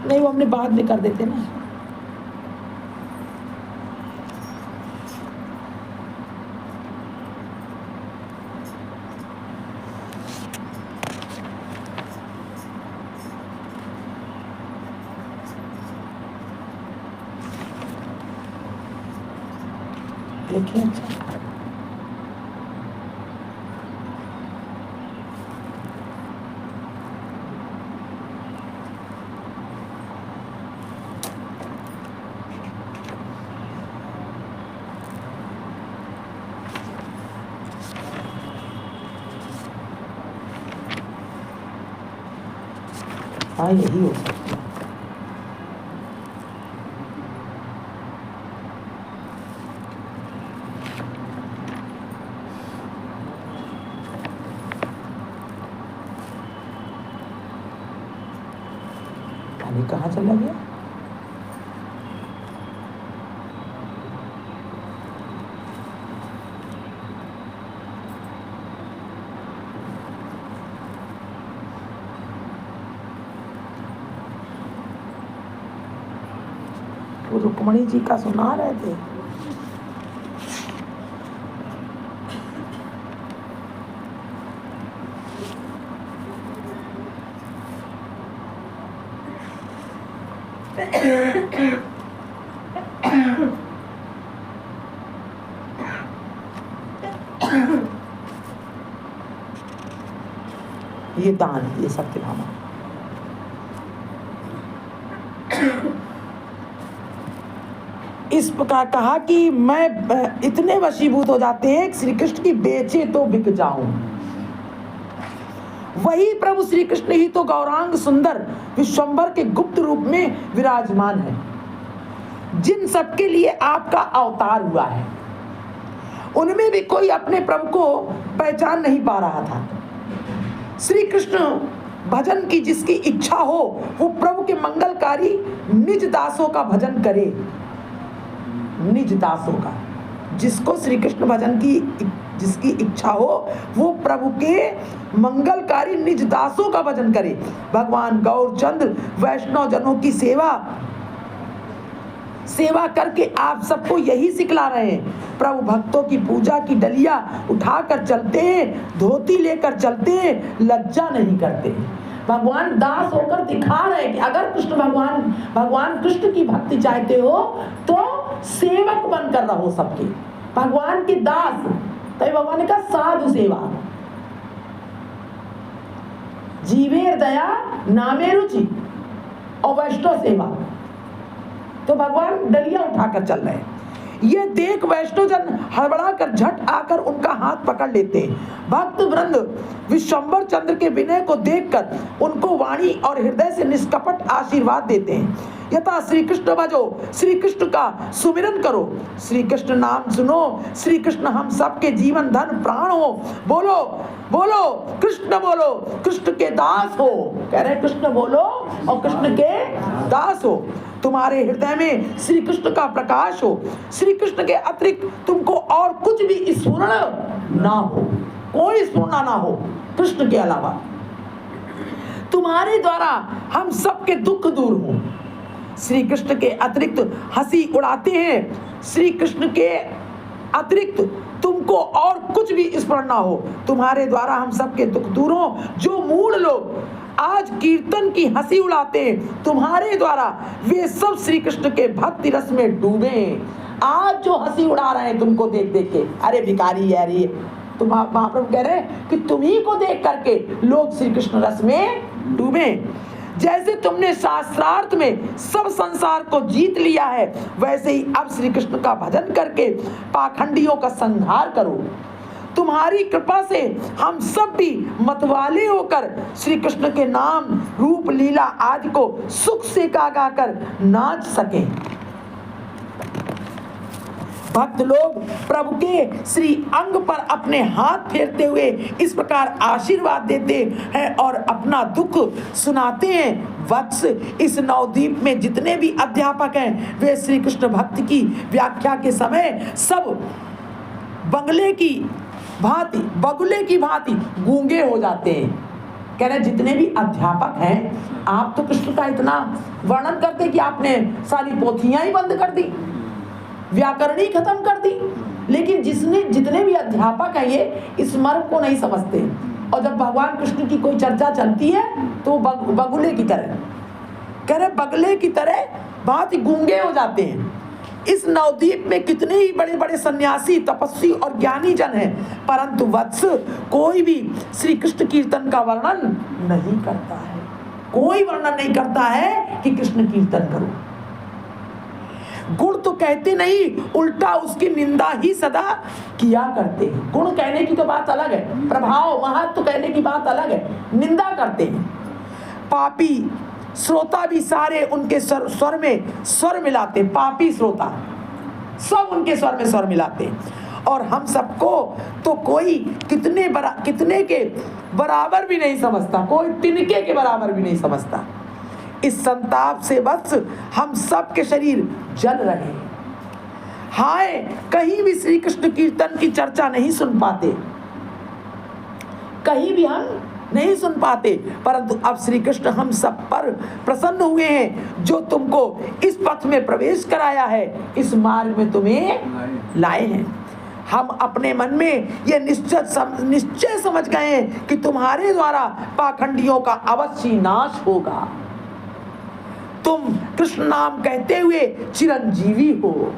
नहीं वो हमने बाद में कर देते ना। देखिए हाँ यही हो सकता है। पानी कहाँ चला गया? वो रुक्मणी जी का सुना रहे थे। ये दान, ये सत्यभामा। इस प्रकार कहा कि मैं इतने वशीभूत हो जाते हैं श्री कृष्ण की बेचे तो बिक जाऊं। वही प्रभु श्री कृष्ण ही तो गौरांग सुंदर विश्वंभर के गुप्त रूप में विराजमान है, जिन सबके लिए आपका अवतार हुआ है। उनमें भी कोई अपने प्रभु को पहचान नहीं पा रहा था। श्री कृष्ण भजन की जिसकी इच्छा हो वो प्रभु के मंगलकारी निज दासों का भजन करे। निज दासों का, जिसको श्री कृष्ण भजन की जिसकी इच्छा हो वो प्रभु के मंगलकारी निज दासों का भजन करे। भगवान गौरचंद्र वैष्णव जनों की सेवा करके आप सबको यही सिखला रहे हैं। प्रभु भक्तों की पूजा की डलिया उठाकर चलते हैं, धोती लेकर चलते हैं, लज्जा नहीं करते। भगवान दास होकर दिखा रहे हैं कि अगर कृष्ण भगवान कृष्ण की भक्ति चाहते हो तो सेवक बनकर रहो सबके। भगवान के दास, तभी भगवान ने कहा साधु सेवा, जीवेर दया नामे रुचि और वैष्णव सेवा। तो भगवान डलिया उठाकर चल रहे हैं। ये देख वैष्णवजन हड़बड़ा कर झट आकर उनका हाथ पकड़ लेते हैं। भक्त वृंद विश्वंभर चंद्र के विनय को देखकर उनको वाणी और हृदय से निष्कपट आशीर्वाद देते हैं। यथा श्री कृष्ण भजो, श्री कृष्ण का सुमिरन करो, श्री कृष्ण नाम सुनो, श्री कृष्ण हम सबके जीवन धन प्राण हो, बोलो बोलो कृष्ण बोलो, कृष्ण के दास हो। कह रहे कृष्ण बोलो और कृष्ण के दास हो। तुम्हारे हृदय में श्री कृष्ण का प्रकाश हो, श्री कृष्ण के अतिरिक्त तुमको और कुछ भी स्फुरण ना हो, कोई स्फुरण ना हो कृष्ण के अलावा। तुम्हारे द्वारा हम सबके दुख दूर हो। श्री कृष्ण के अतिरिक्त हंसी उड़ाते हैं, श्री कृष्ण के अतिरिक्त तुमको और कुछ भी स्मरण ना हो। तुम्हारे द्वारा हम सबके दुख दूर हो। जो मूढ़ लोग आज कीर्तन की हंसी उड़ाते हैं, तुम्हारे द्वारा वे सब श्री कृष्ण के भक्ति रस में डूबे। आज जो हंसी उड़ा रहे हैं तुमको देख देख के, अरे भिखारी है, अरे तुम, महाप्रभु कह रहे हैं कि तुम्ही को देख करके लोग श्री कृष्ण रस में डूबे। जैसे तुमने शास्त्रार्थ में सब संसार को जीत लिया है, वैसे ही अब श्री कृष्ण का भजन करके पाखंडियों का संहार करो। तुम्हारी कृपा से हम सब भी मतवाले होकर श्री कृष्ण के नाम रूप लीला आदि को सुख से गा गा कर नाच सके। भक्त लोग प्रभु के श्री अंग पर अपने हाथ फेरते हुए इस प्रकार आशीर्वाद देते हैं और अपना दुख सुनाते हैं। वत्स, इस नवद्वीप में जितने भी अध्यापक हैं वे श्री कृष्ण भक्ति की व्याख्या के समय सब बगुले की भांति गूंगे हो जाते हैं। कह रहे जितने भी अध्यापक हैं, आप तो कृष्ण का इतना वर्णन करते कि आपने सारी पोथियां ही बंद कर दी, व्याकरण ही खत्म कर दी, लेकिन जितने भी अध्यापक हैं ये इस मर्म को नहीं समझते। और जब भगवान कृष्ण की कोई चर्चा चलती है तो बगुले की तरह, कह रहे बगुले की तरह बहुत ही गूंगे हो जाते हैं। इस नवद्वीप में कितने ही बड़े बड़े सन्यासी, तपस्वी और ज्ञानी जन हैं, परंतु वत्स कोई भी श्री कृष्ण कीर्तन का वर्णन नहीं करता है। कोई वर्णन नहीं करता है कि कृष्ण कीर्तन करो। गुण तो कहते नहीं, उल्टा उसकी निंदा ही सदा किया करते हैं। गुण कहने की तो बात अलग है, प्रभाव महत्व तो कहने की बात अलग है, निंदा करते हैं। पापी श्रोता भी सारे उनके स्वर में स्वर मिलाते, पापी श्रोता सब उनके स्वर में स्वर मिलाते। और हम सबको तो कोई कितने के बराबर भी नहीं समझता, कोई तिनके के बराबर भी नहीं समझता। इस संताप से बस हम सब के शरीर जल रहे हैं। हाय, कहीं भी श्री कृष्ण कीर्तन की चर्चा नहीं सुन पाते, कहीं भी हम नहीं सुन पाते, परंतु अब श्री कृष्ण हम सब पर प्रसन्न हुए हैं, जो तुमको इस पथ में प्रवेश कराया है, इस मार्ग में तुम्हें लाए हैं। हम अपने मन में यह निश्चय समझ गए हैं कि तुम्हारे द्वारा पाखंडियों का अवश्य नाश होगा। तुम कृष्ण नाम कहते हुए चिरंजीवी हो।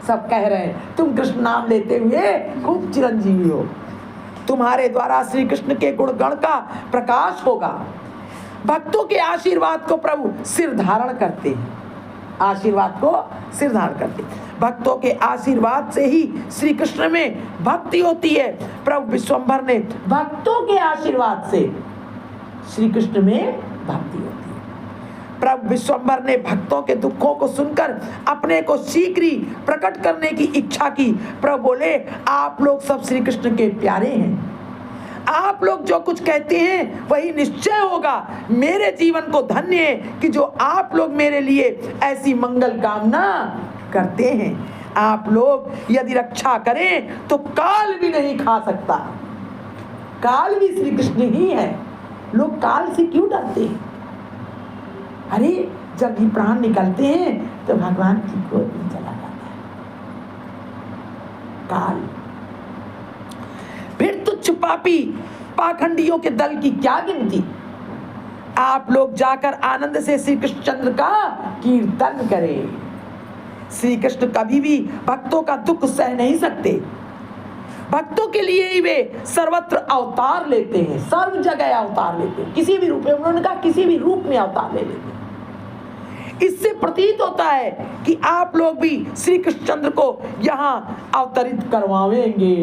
सब कह रहे हैं तुम कृष्ण नाम लेते हुए खूब चिरंजीवी हो। तुम्हारे द्वारा श्री कृष्ण के गुणगण का प्रकाश होगा। भक्तों के आशीर्वाद को प्रभु सिर धारण करते हैं, आशीर्वाद को सिर धारण करते हैं। भक्तों के आशीर्वाद से ही श्री कृष्ण में भक्ति होती है। प्रभु विश्वंभर ने भक्तों के आशीर्वाद से श्री कृष्ण में भक्ति होती है। प्रभु विश्वंभर ने भक्तों के दुखों को सुनकर अपने को शीघ्र ही प्रकट करने की इच्छा की। प्रभु बोले, आप लोग सब श्री कृष्ण के प्यारे हैं, आप लोग जो कुछ कहते हैं वही निश्चय होगा। मेरे जीवन को धन्य है कि जो आप लोग मेरे लिए ऐसी मंगल कामना करते हैं। आप लोग यदि रक्षा करें तो काल भी नहीं खा सकता। काल भी श्री कृष्ण ही है। लोग काल से क्यों डरते हैं? अरे जब भी प्राण निकलते हैं तो भगवान की गोद में चला जाता है काल। फिर तुच्छ पापी पाखंडियों के दल की क्या गिनती। आप लोग जाकर आनंद से श्री कृष्णचंद्र का कीर्तन करें। श्री कृष्ण कभी भी भक्तों का दुख सह नहीं सकते। भक्तों के लिए ही वे सर्वत्र अवतार लेते हैं, सर्व जगह अवतार लेते हैं, किसी भी रूप में। उन्होंने कहा किसी भी रूप में अवतार ले लेते हैं। इससे प्रतीत होता है कि आप लोग भी श्री कृष्णचंद्र को यहाँ अवतरित करवाएंगे।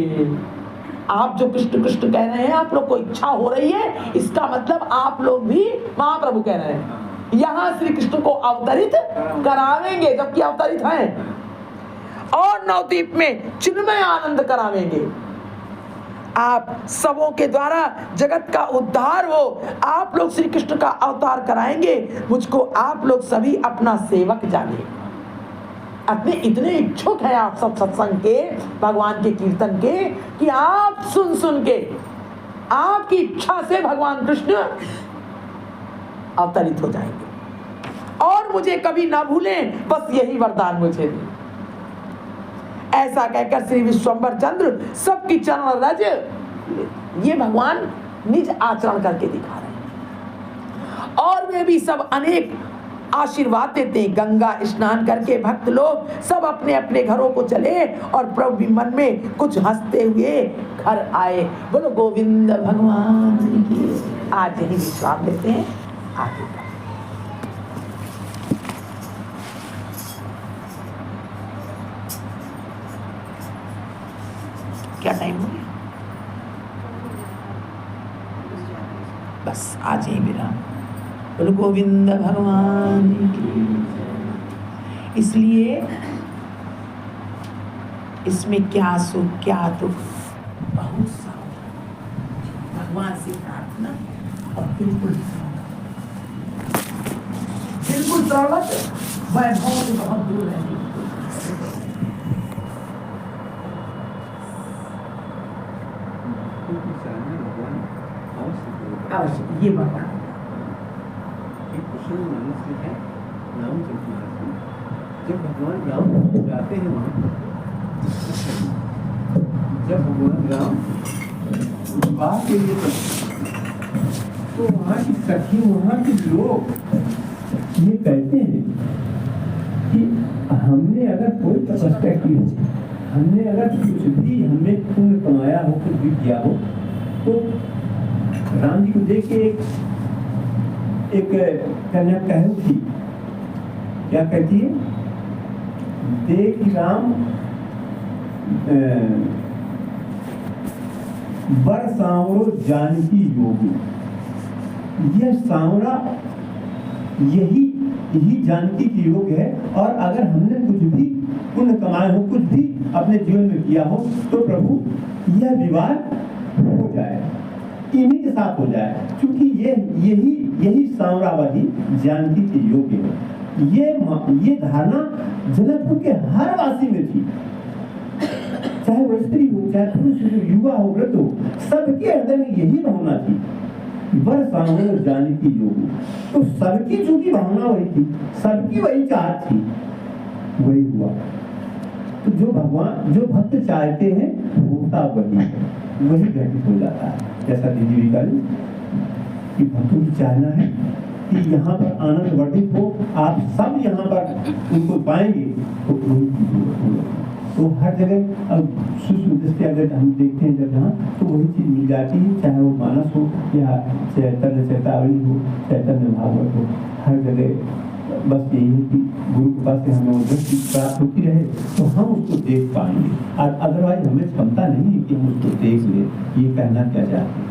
आप जो कृष्ण कृष्ण कह रहे हैं, आप लोग को इच्छा हो रही है, इसका मतलब आप लोग भी महाप्रभु कह रहे हैं यहाँ श्री कृष्ण को अवतरित करावेंगे, जबकि अवतरित हैं, और नवद्वीप में चिन्मय आनंद करावेंगे। आप सबों के द्वारा जगत का उद्धार हो, आप लोग श्री कृष्ण का अवतार कराएंगे। मुझको आप लोग सभी अपना सेवक जाने। अपने इतने इच्छुक हैं आप सब सत्संग के, भगवान के कीर्तन के, कि आप सुन सुन के आपकी इच्छा से भगवान कृष्ण अवतरित हो जाएंगे और मुझे कभी ना भूलें, बस यही वरदान मुझे दें। ऐसा कहकर श्री विश्वंभर चंद्र सबकी चरण रज, ये भगवान निज आचरण करके दिखा रहे हैं। और वे भी सब अनेक आशीर्वाद देते हैं। गंगा स्नान करके भक्त लोग सब अपने अपने घरों को चले और प्रभु भी मन में कुछ हंसते हुए घर आए। बोलो गोविंद भगवान की। आज यही विश्राम लेते हैं, आगे का क्या टाइम हो गया? बस आज ही विराम। बोलो गोविंद भगवान की। इसलिए इसमें क्या सुख क्या दुख, बहुत सावधान भगवान से प्रार्थना और बिल्कुल सर्वत वैभव से बहुत दूर रहने। ये भगवान जब भगवान राम जाते हैं वहाँ, जब भगवान राम विवाह के लिए तो वहाँ की सखी, वहाँ के लोग ये कहते हैं कि हमने अगर कोई तपस्या की हो, हमने अगर कुछ भी हमने पुण्य कमाया हो, कुछ भी किया हो, तो राम जी को देख के एक कन्या कह थी, क्या कहती है? देख राम बर सांवरो जानकी योगी। यह सांवरा यही जानकी की योग है। और अगर हमने कुछ भी पुण्य कमाए हो, कुछ भी अपने जीवन में किया हो, तो प्रभु यह विवाह हो जाए, इन्हीं के साथ हो जाए, क्योंकि यही सांवरावती जानकी के योग्य है। ये धारणा जनकपुर के हर वासी में थी, चाहे वो स्त्री हो, चाहे पुरुष हो, युवा हो, वृद्ध हो, सबके हृदय में यही भावना थी, वर सांवरो जानकी योगी। तो सबकी जो की भावना वही थी, सबकी वही चाहत थी, वही हुआ। तो जो भक्त चाहते हैं होता वही घटित हो जाता है। जैसा दीदी भी कल कि भक्तों की चाहना है कि यहाँ पर आनंद वर्धित हो, आप सब यहाँ पर उनको पाएंगे, तो हर जगह अब सूक्ष्म दृष्टि अगर हम देखते हैं जब जहाँ, तो वही चीज मिल जाती है, चाहे वो मानस हो या चैतन्य चेतावनी हो, चैतन्य भागवत हो, हर जगह बस यही है कि गुरु कृपा से हमें वो दृष्टि प्राप्त होती रहे तो हम उसको देख पाएंगे। और अदरवाइज हमें क्षमता नहीं है कि हम उसको देख ले। ये कहना क्या चाहते हैं?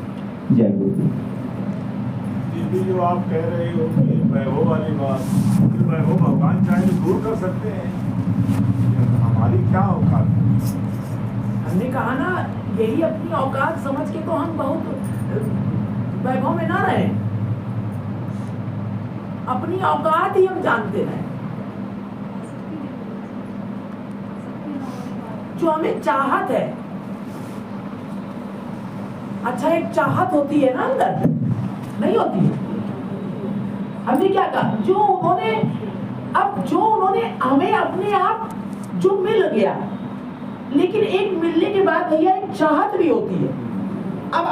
जय गुरु। दीदी जो आप कह रहे हो कि वैभव वाली बात, वैभव भगवान चाहे दूर कर सकते हैं, हमारी क्या औकात है? हमने कहा ना, यही अपनी औकात समझ के तो हम बहुत वैभव में ना रहे, अपनी औकात ही हम जानते रहे। जो हमें चाहत है, अच्छा एक चाहत होती है ना अंदर, नहीं होती है? हमने क्या कहा, जो उन्होंने हमें अपने आप जो मिल गया, लेकिन एक मिलने के बाद भैया एक चाहत भी होती है। अब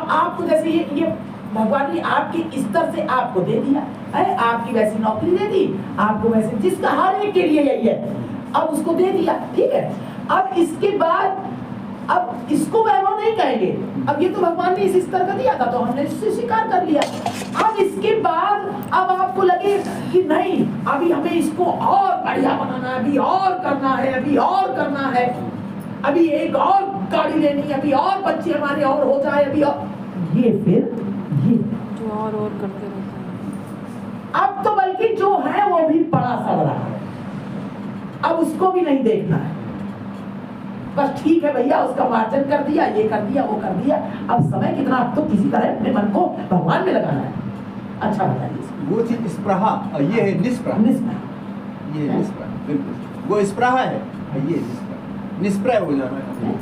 आपको जैसे ये भगवान ने आपके स्तर से आपको दे दिया है, आपकी वैसी नौकरी दे दी आपको, वैसे जिसका हर एक के लिए यही है, अब उसको दे दिया, ठीक है। अब इसके बाद अब इसको वैभव नहीं कहेंगे, अब ये तो भगवान ने इस स्तर का दिया था तो हमने इससे स्वीकार कर लिया। अब इसके बाद अब आपको लगे कि नहीं अभी हमें इसको और बढ़िया बनाना है, अभी और करना है, अभी और करना है, अभी एक और गाड़ी लेनी है, अभी और बच्चे हमारे और हो जाए, अभी और ये फिर ये जो और करते रहते हैं। अब तो बल्कि जो है वो भी बड़ा सा बड़ा है, अब उसको भी नहीं देखना है, बस ठीक है भैया उसका मार्जन कर दिया, ये कर दिया, वो कर दिया। अब समय कितना, अब तो किसी तरह अपने मन को भगवान में लगाना है। अच्छा बताइए, वो चीज स्प्रहा और ये है निष्प्रह। ये है निष्प्रह, बिल्कुल वो स्प्रहा है और ये निष्प्रह हो जाना है।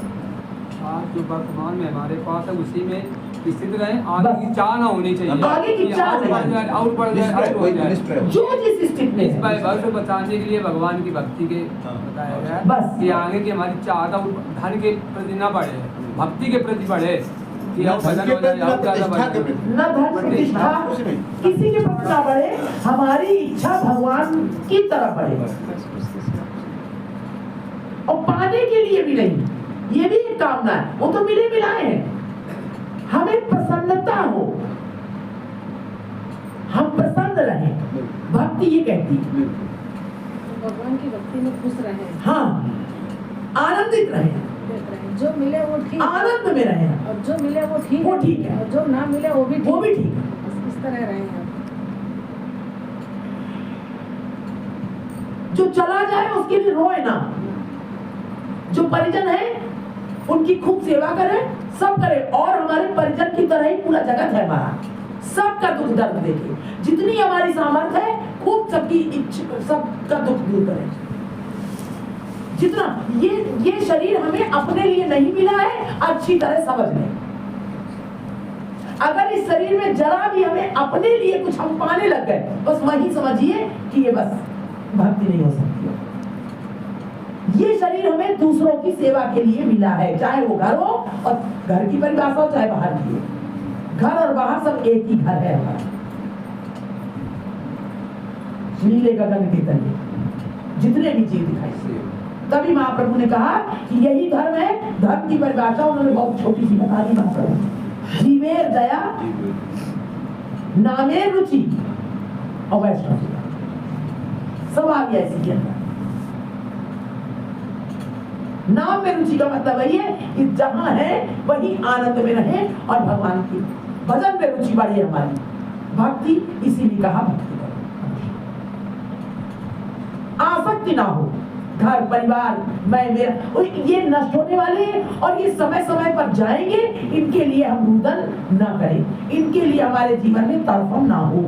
आज जो वर्तमान में हमारे पास है उसी में स्थित रहे, आगे की चाह ना होनी चाहिए, आगे की चाह और बढ़ जाए, और बढ़ जाए, और हो जाए। जो जिस स्थिति में इस वैभव से बचाने के लिए भगवान की भक्ति के बताया गया है बस कि आगे की हमारी चाहता धन के प्रति न बढ़े, भक्ति के प्रति बढ़े, कि और भजन हो जाए, और ज्यादा बढ़े। न धन प्रतिष्ठा किसी के प्रति ना बढ़े, हमारी इच्छा भगवान की तरफ बढ़े, और पाने के लिए भी नहीं, ये भी एक कामना है, वो तो मिले मिलाए हैं। हमें प्रसन्नता हो, हम प्रसन्न रहें, भक्ति ये कहती है। भगवान की भक्ति में खुश रहे, हाँ, आनंदित रहें, जो मिले वो ठीक, आनंद में रहें, और जो मिले वो ठीक, वो ठीक है, और जो ना मिले वो भी ठीक, ठीक है। बस इस तरह रहे आप। जो चला जाए उसके लिए रोए ना, जो परिजन है उनकी खूब सेवा करें, सब करें, और हमारे परिजन की तरह ही पूरा जगत है हमारा, सबका दुख दर्द देखे, जितनी हमारी सामर्थ्य है खूब सबकी इच्छा, सबका दुख दूर करें। जितना ये शरीर हमें अपने लिए नहीं मिला है, अच्छी तरह समझ लें। अगर इस शरीर में जरा भी हमें अपने लिए कुछ हम पाने लग गए, बस वही समझिए कि ये बस भक्ति नहीं हो सकती है। ये शरीर हमें दूसरों की सेवा के लिए मिला है, चाहे वो घर हो, और घर की परिभाषा हो चाहे बाहर की हो, घर और बाहर सब एक ही घर है हमारा। नीले गगन के तले जितने भी जीव दिखाई, तभी महाप्रभु ने कहा कि यही धर्म है। धर्म की परिभाषा उन्होंने बहुत छोटी सी बता दी महाप्रभु, जीवेर दया, नामेर रुचि और वैष्णव सब आ गया इसी के अंदर। नाम में रुचि का मतलब वही है कि जहां है वही आनंद में रहे, और भगवान की भजन में रुचि बढ़े हमारी, भक्ति इसीलिए कहा भक्ति करो, आसक्ति ना हो, घर परिवार मैं मेरा, और ये नष्ट होने वाले और ये समय समय पर जाएंगे, इनके लिए हम रुदन ना करें, इनके लिए हमारे जीवन में तड़फन ना हो।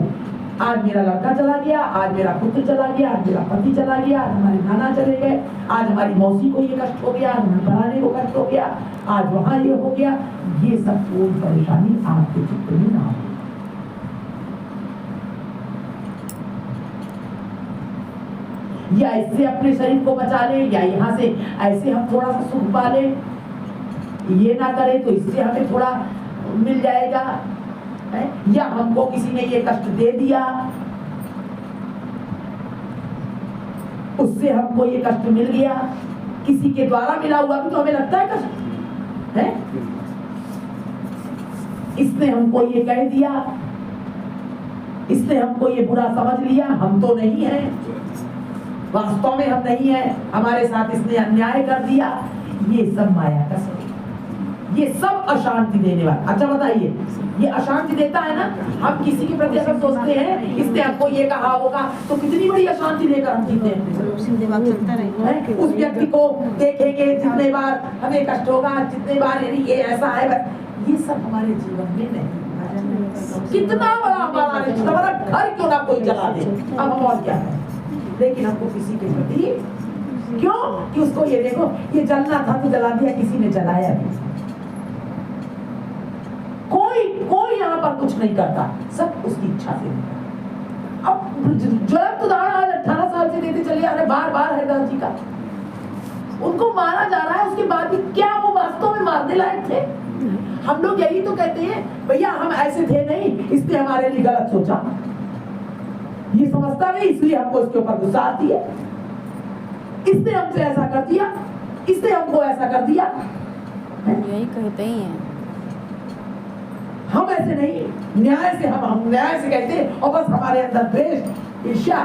आज मेरा लड़का चला गया, आज मेरा पुत्र चला गया, आज मेरा पति चला गया, आज हमारे नाना चले गए, आज हमारी मौसी को ये कष्ट हो गया, आज बनाने को कष्ट हो गया, आज वहां ये हो गया, ये सब कोई परेशानी आपके चित्त में ना हो। या इससे अपने शरीर को बचा ले, या यहाँ से ऐसे हम थोड़ा सा सुख पा ले, ये ना करे तो इससे हमें थोड़ा मिल जाएगा, या हमको किसी ने ये कष्ट दे दिया उससे हमको ये कष्ट मिल गया, किसी के द्वारा मिला हुआ भी तो हमें लगता है कष्ट है, इसने हमको ये कह दिया, इसने हमको ये बुरा समझ लिया, हम तो नहीं है, वास्तव में हम नहीं है, हमारे साथ इसने अन्याय कर दिया, ये सब माया का स्वरूप, ये सब अशांति देने वाला। अच्छा बताइए, ये अशांति देता है ना, हम किसी के प्रति अगर सोचते हैं इसने हमको ये कहा होगा, तो कितनी बड़ी अशांति लेकर हम जीते हैं। उस व्यक्ति को देखेंगे जितने बार हमें कष्ट होगा, जितने बार ये ऐसा है, ये सब हमारे जीवन में नहीं। कितना बड़ा हमारा रिश्ता, हमारा घर क्यों ना कोई जला दे, अब हम और क्या है, लेकिन हमको किसी के प्रति क्यों कि उसको ये देखो ये जलना था तो जला दिया, किसी ने जलाया भी, कोई यहाँ पर कुछ नहीं करता, सब उसकी इच्छा से। अब ज्वलंत उदाहरण आज 18 साल से देते चले आ रहे बार हरिदास जी का, उनको मारा जा रहा है, उसके बाद भी क्या वो वास्तव में मारने लायक थे? हम लोग यही तो कहते हैं भैया हम ऐसे थे नहीं, इसने हमारे लिए गलत सोचा, ये समझता नहीं, इसलिए हमको इसके ऊपर गुस्सा आती है। इसने हमसे ऐसा कर दिया, इसने हमको ऐसा कर दिया। यही कहते ही हैं। हम ऐसे नहीं, न्याय से हम न्याय से कहते हैं और बस हमारे अंदर द्वेष, ईर्ष्या,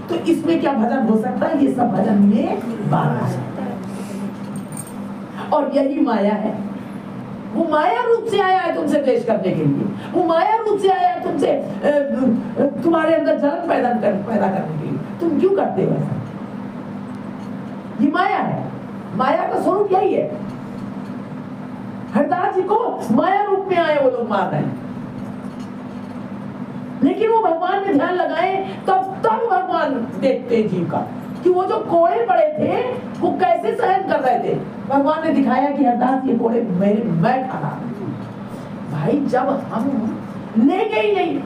तो इसमें क्या भजन हो सकता है? ये सब भजन में बाधा है और यही माया है। वो माया रूप से आया है तुमसे द्वेष करने के लिए, वो माया रूप से आया है तुमसे तुम्हारे अंदर जलन पैदा करने के लिए। तुम क्यों करते हो ऐसा? ये माया है, माया का स्वरूप यही है। हरदास जी को माया रूप में आए वो लोग मार रहे हैं, लेकिन वो भगवान में ध्यान लगाए तब भगवान देखते जीव का कि वो जो कोड़े पड़े थे वो कैसे सहन कर रहे थे। भगवान ने दिखाया कि हरदास ये कोड़े मैं खा रहा भाई। जब हम लेंगे ही नहीं,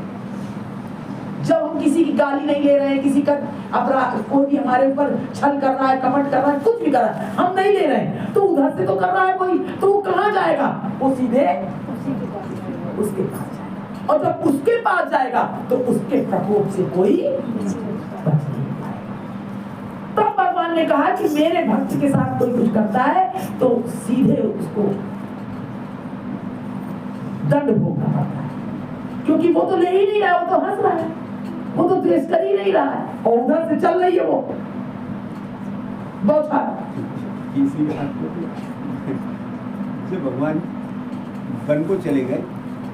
जब हम किसी की गाली नहीं ले रहे हैं, किसी का अपराध, कोई भी हमारे ऊपर छल कर रहा है, कपट कर रहा है, कुछ भी कर रहा है, हम नहीं ले रहे हैं, तो उधर से तो कर रहा है कोई, तो वो कहाँ जाएगा? वो सीधे उसके पास जाएगा, और जब उसके पास जाएगा तो उसके प्रकोप से कोई बच नहीं पाएगा। तब भगवान ने कहा कि मेरे भक्त के साथ कोई कुछ करता है तो सीधे उसको दंड भोगना पड़ता है, क्योंकि वो तो ले ही नहीं रहा, वो तो हंस रहा है, वो तो द्वेष कर ही नहीं रहा है, और उधर से चल रही है वो बहुत किसी के हाथ से भगवान वन को चले गए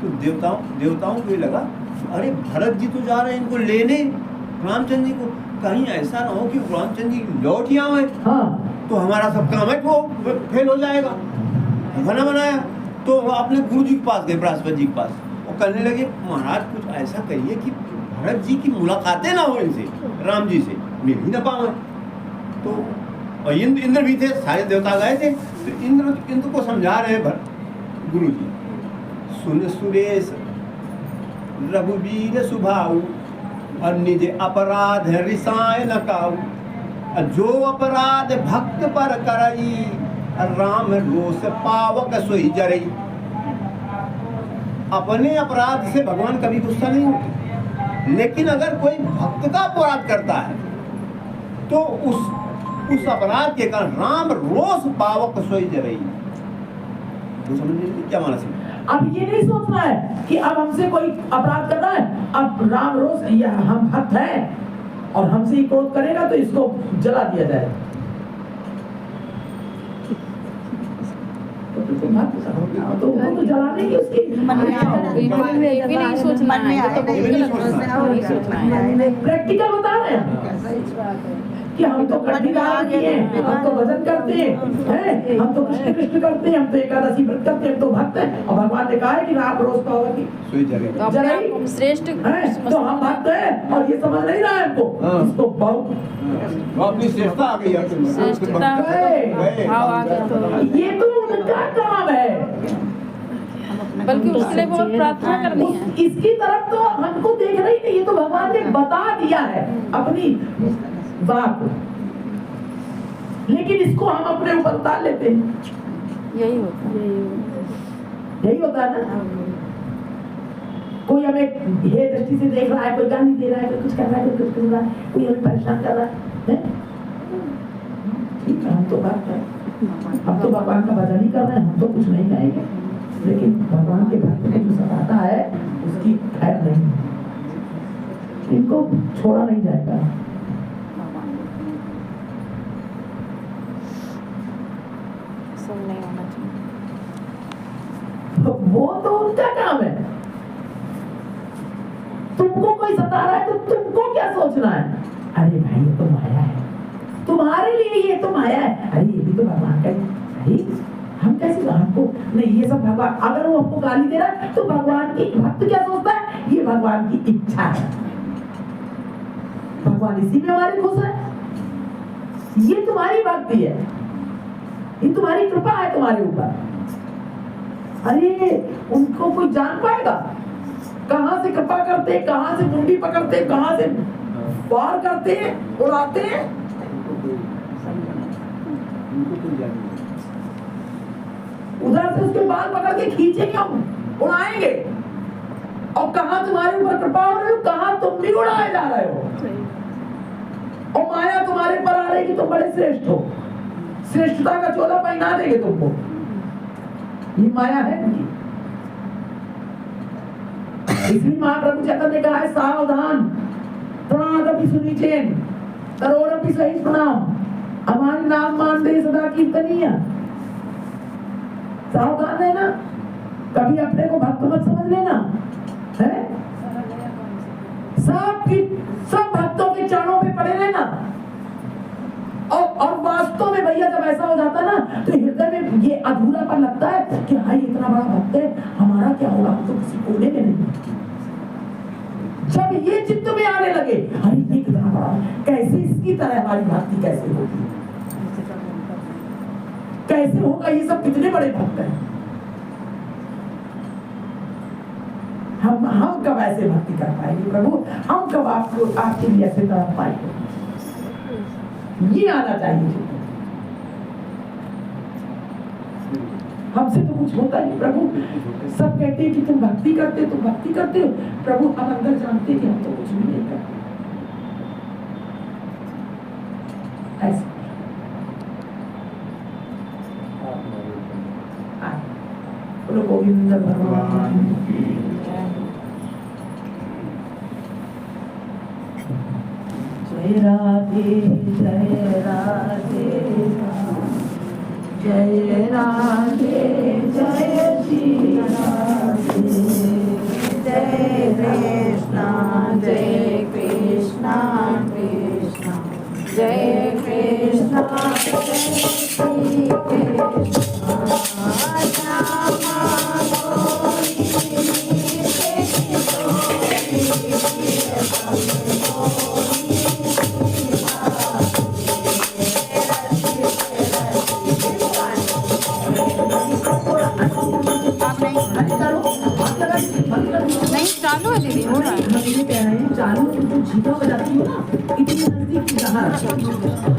तो देवताओं को ये लगा अरे भरत जी तो जा रहे हैं इनको लेने रामचंद्र जी को, कहीं ऐसा ना हो कि रामचंद्र जी लौट ही आए तो हमारा सब काम है वो फेल हो जाएगा। बना बनाया तो अपने गुरु जी के पास गए, बृहस्पति जी के पास, और कहने लगे महाराज कुछ ऐसा करिए कि भरत जी की मुलाकातें ना हो इनसे, राम जी से मिल ही ना पाए। तो और इंद्र भी थे, सारे देवता गए थे, तो इंद्र को समझा रहे गुरु जी, सुन सुरेश रघुवीर सुभाऊ और निज अपराध रिसाय न काऊ, जो अपराध भक्त पर करई राम रोष पावक सोई जरई। अपने अपराध से भगवान कभी गुस्सा नहीं होते, लेकिन अगर कोई भक्त का अपराध करता है तो उस अपराध के कारण राम रोष पावक सोई जरई। तो समझ लीजिए क्या माना? अब ये नहीं सोचना है कि अब हमसे कोई अपराध कर रहा है, अब राम रोष, या हम भक्त हैं और हमसे ही क्रोध करेगा तो इसको जला दिया जाए। तो वो तो जलाने की उसकी प्रैक्टिकल बता रहे हैं कि हम तो कठिनाई हैं, हम तो भजन करते हैं, हम तो कृष्ण कृष्ण करते हैं, हम तो एकादशी व्रत करते हैं, हम तो भक्त हैं, और भगवान ने कहा है कि राम रोज का होगा कि श्रेष्ठ है, तो हम भक्त हैं और ये समझ नहीं रहा है हमको, इसको बहुत अपनी श्रेष्ठता आ गई, ये तो उनका काम है, बल्कि उसके लिए बहुत प्रार्थना करनी है। इसकी तरफ तो हमको देख रही नहीं, ये तो भगवान ने बता दिया है अपनी बात, लेकिन इसको हम अपने ऊपर उतार लेते हैं। यही होता है ना। कोई हमें हे दृष्टि से देख रहा है, कोई गाली दे रहा है, कोई कुछ कर रहा है, कोई कुछ कर रहा है, कोई हमें परेशान कर रहा है, ठीक है, हम तो बात है, हम तो भगवान का भजन ही कर रहे हैं, हम तो कुछ नहीं कहेंगे, लेकिन भगवान के भक्त को जो सताता है उसकी खैर नहीं, इनको छोड़ा नहीं जाएगा। नहीं होना चाहिए, वो तो उनका काम है। तुमको कोई सता रहा है तो तुमको क्या सोचना है? अरे भाई ये तो माया है, तुम्हारे लिए ये तो माया है, अरे ये भी तो भगवान का है। अरे हम कैसे, हमको नहीं, ये सब भगवान, अगर वो हमको गाली दे रहा है तो भगवान की, भक्त क्या सोचता है? ये भगवान की इच्छा है, भगवान इसी में हमारे खुश है, ये तुम्हारी भक्ति है, ये तुम्हारी कृपा है तुम्हारे ऊपर। अरे उनको कोई जान पाएगा कहां से कृपा करते, कहां से मुंडी पकड़ते, कहां से वार करते हैं, उड़ाते हैं। उधर से उसके बाल पकड़ के खींचेंगे हम, उड़ाएंगे, और कहां तुम्हारे ऊपर कृपा हो रही हो, कहां तुम भी उड़ाए जा रहे हो, और माया तुम्हारे पर आ रही कि तुम बड़े श्रेष्ठ हो, श्रेष्ठता का चोला पहना देंगे तुमको। ये माया है इनकी। इसलिए महाप्रभु चैतन्य ने कहा है सावधान, प्रणादपि सुनिचेन करोड़पि सहित प्रणाम, हमारी नाम मान दे सदा कीर्तनीय। सावधान है ना, कभी अपने को भक्त मत समझ लेना है। सब भक्तों के चरणों पे पड़े रहना। और वास्तव में भैया जब ऐसा हो जाता है ना तो हृदय में ये अधूरापन लगता है कि भाई इतना बड़ा भक्त है, हमारा क्या होगा, तो किसी कोने में नहीं। जब ये चित्त में आने लगे, अरे ये कितना बड़ा, कैसे इसकी तरह हमारी भक्ति कैसे होगी, कैसे होगा, ये सब कितने बड़े भक्त हैं, हम कब ऐसे भक्ति कर पाएंगे प्रभु, हम कब आपको आपके लिए ऐसे कर पाएंगे। ये आना चाहिए। हमसे तो कुछ होता नहीं प्रभु, सब कहते हैं कि तुम भक्ति करते हो, तुम भक्ति करते हो। प्रभु हम अंदर जानते हैं कि हम तो कुछ भी नहीं करते। ऐसे बोलो गोविंद भगवान की जय। राधे जय राधे जय राधे जय श्री राधे, जय कृष्णा जय कृष्णा कृष्णा जय कृष्णा श्री कृष्णा नहीं चालू है दीदी, हो रहा है। हम ये कह रहे हैं चालू तुम झीका बजाती हो ना, इतनी नजदीक की कहाँ,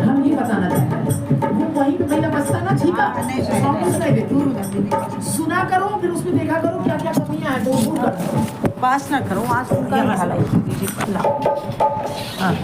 हम ये बताना चाहते हैं। वो वहीं पे पहले बजता ना झीका, साउंड सुनाई देती, सुना करो, फिर उसमें देखा करो क्या क्या कमियां हैं, वो दूर करो। पास ना करो, आज उनका हाँ।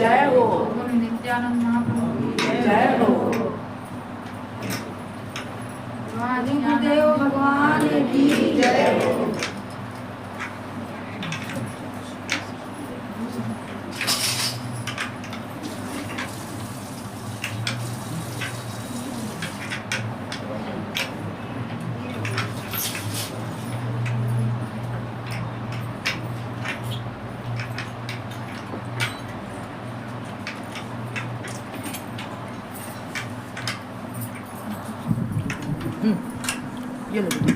जय हो नित्यानंद महाप्रभु की जय हो देव भगवान की जय हो ये लो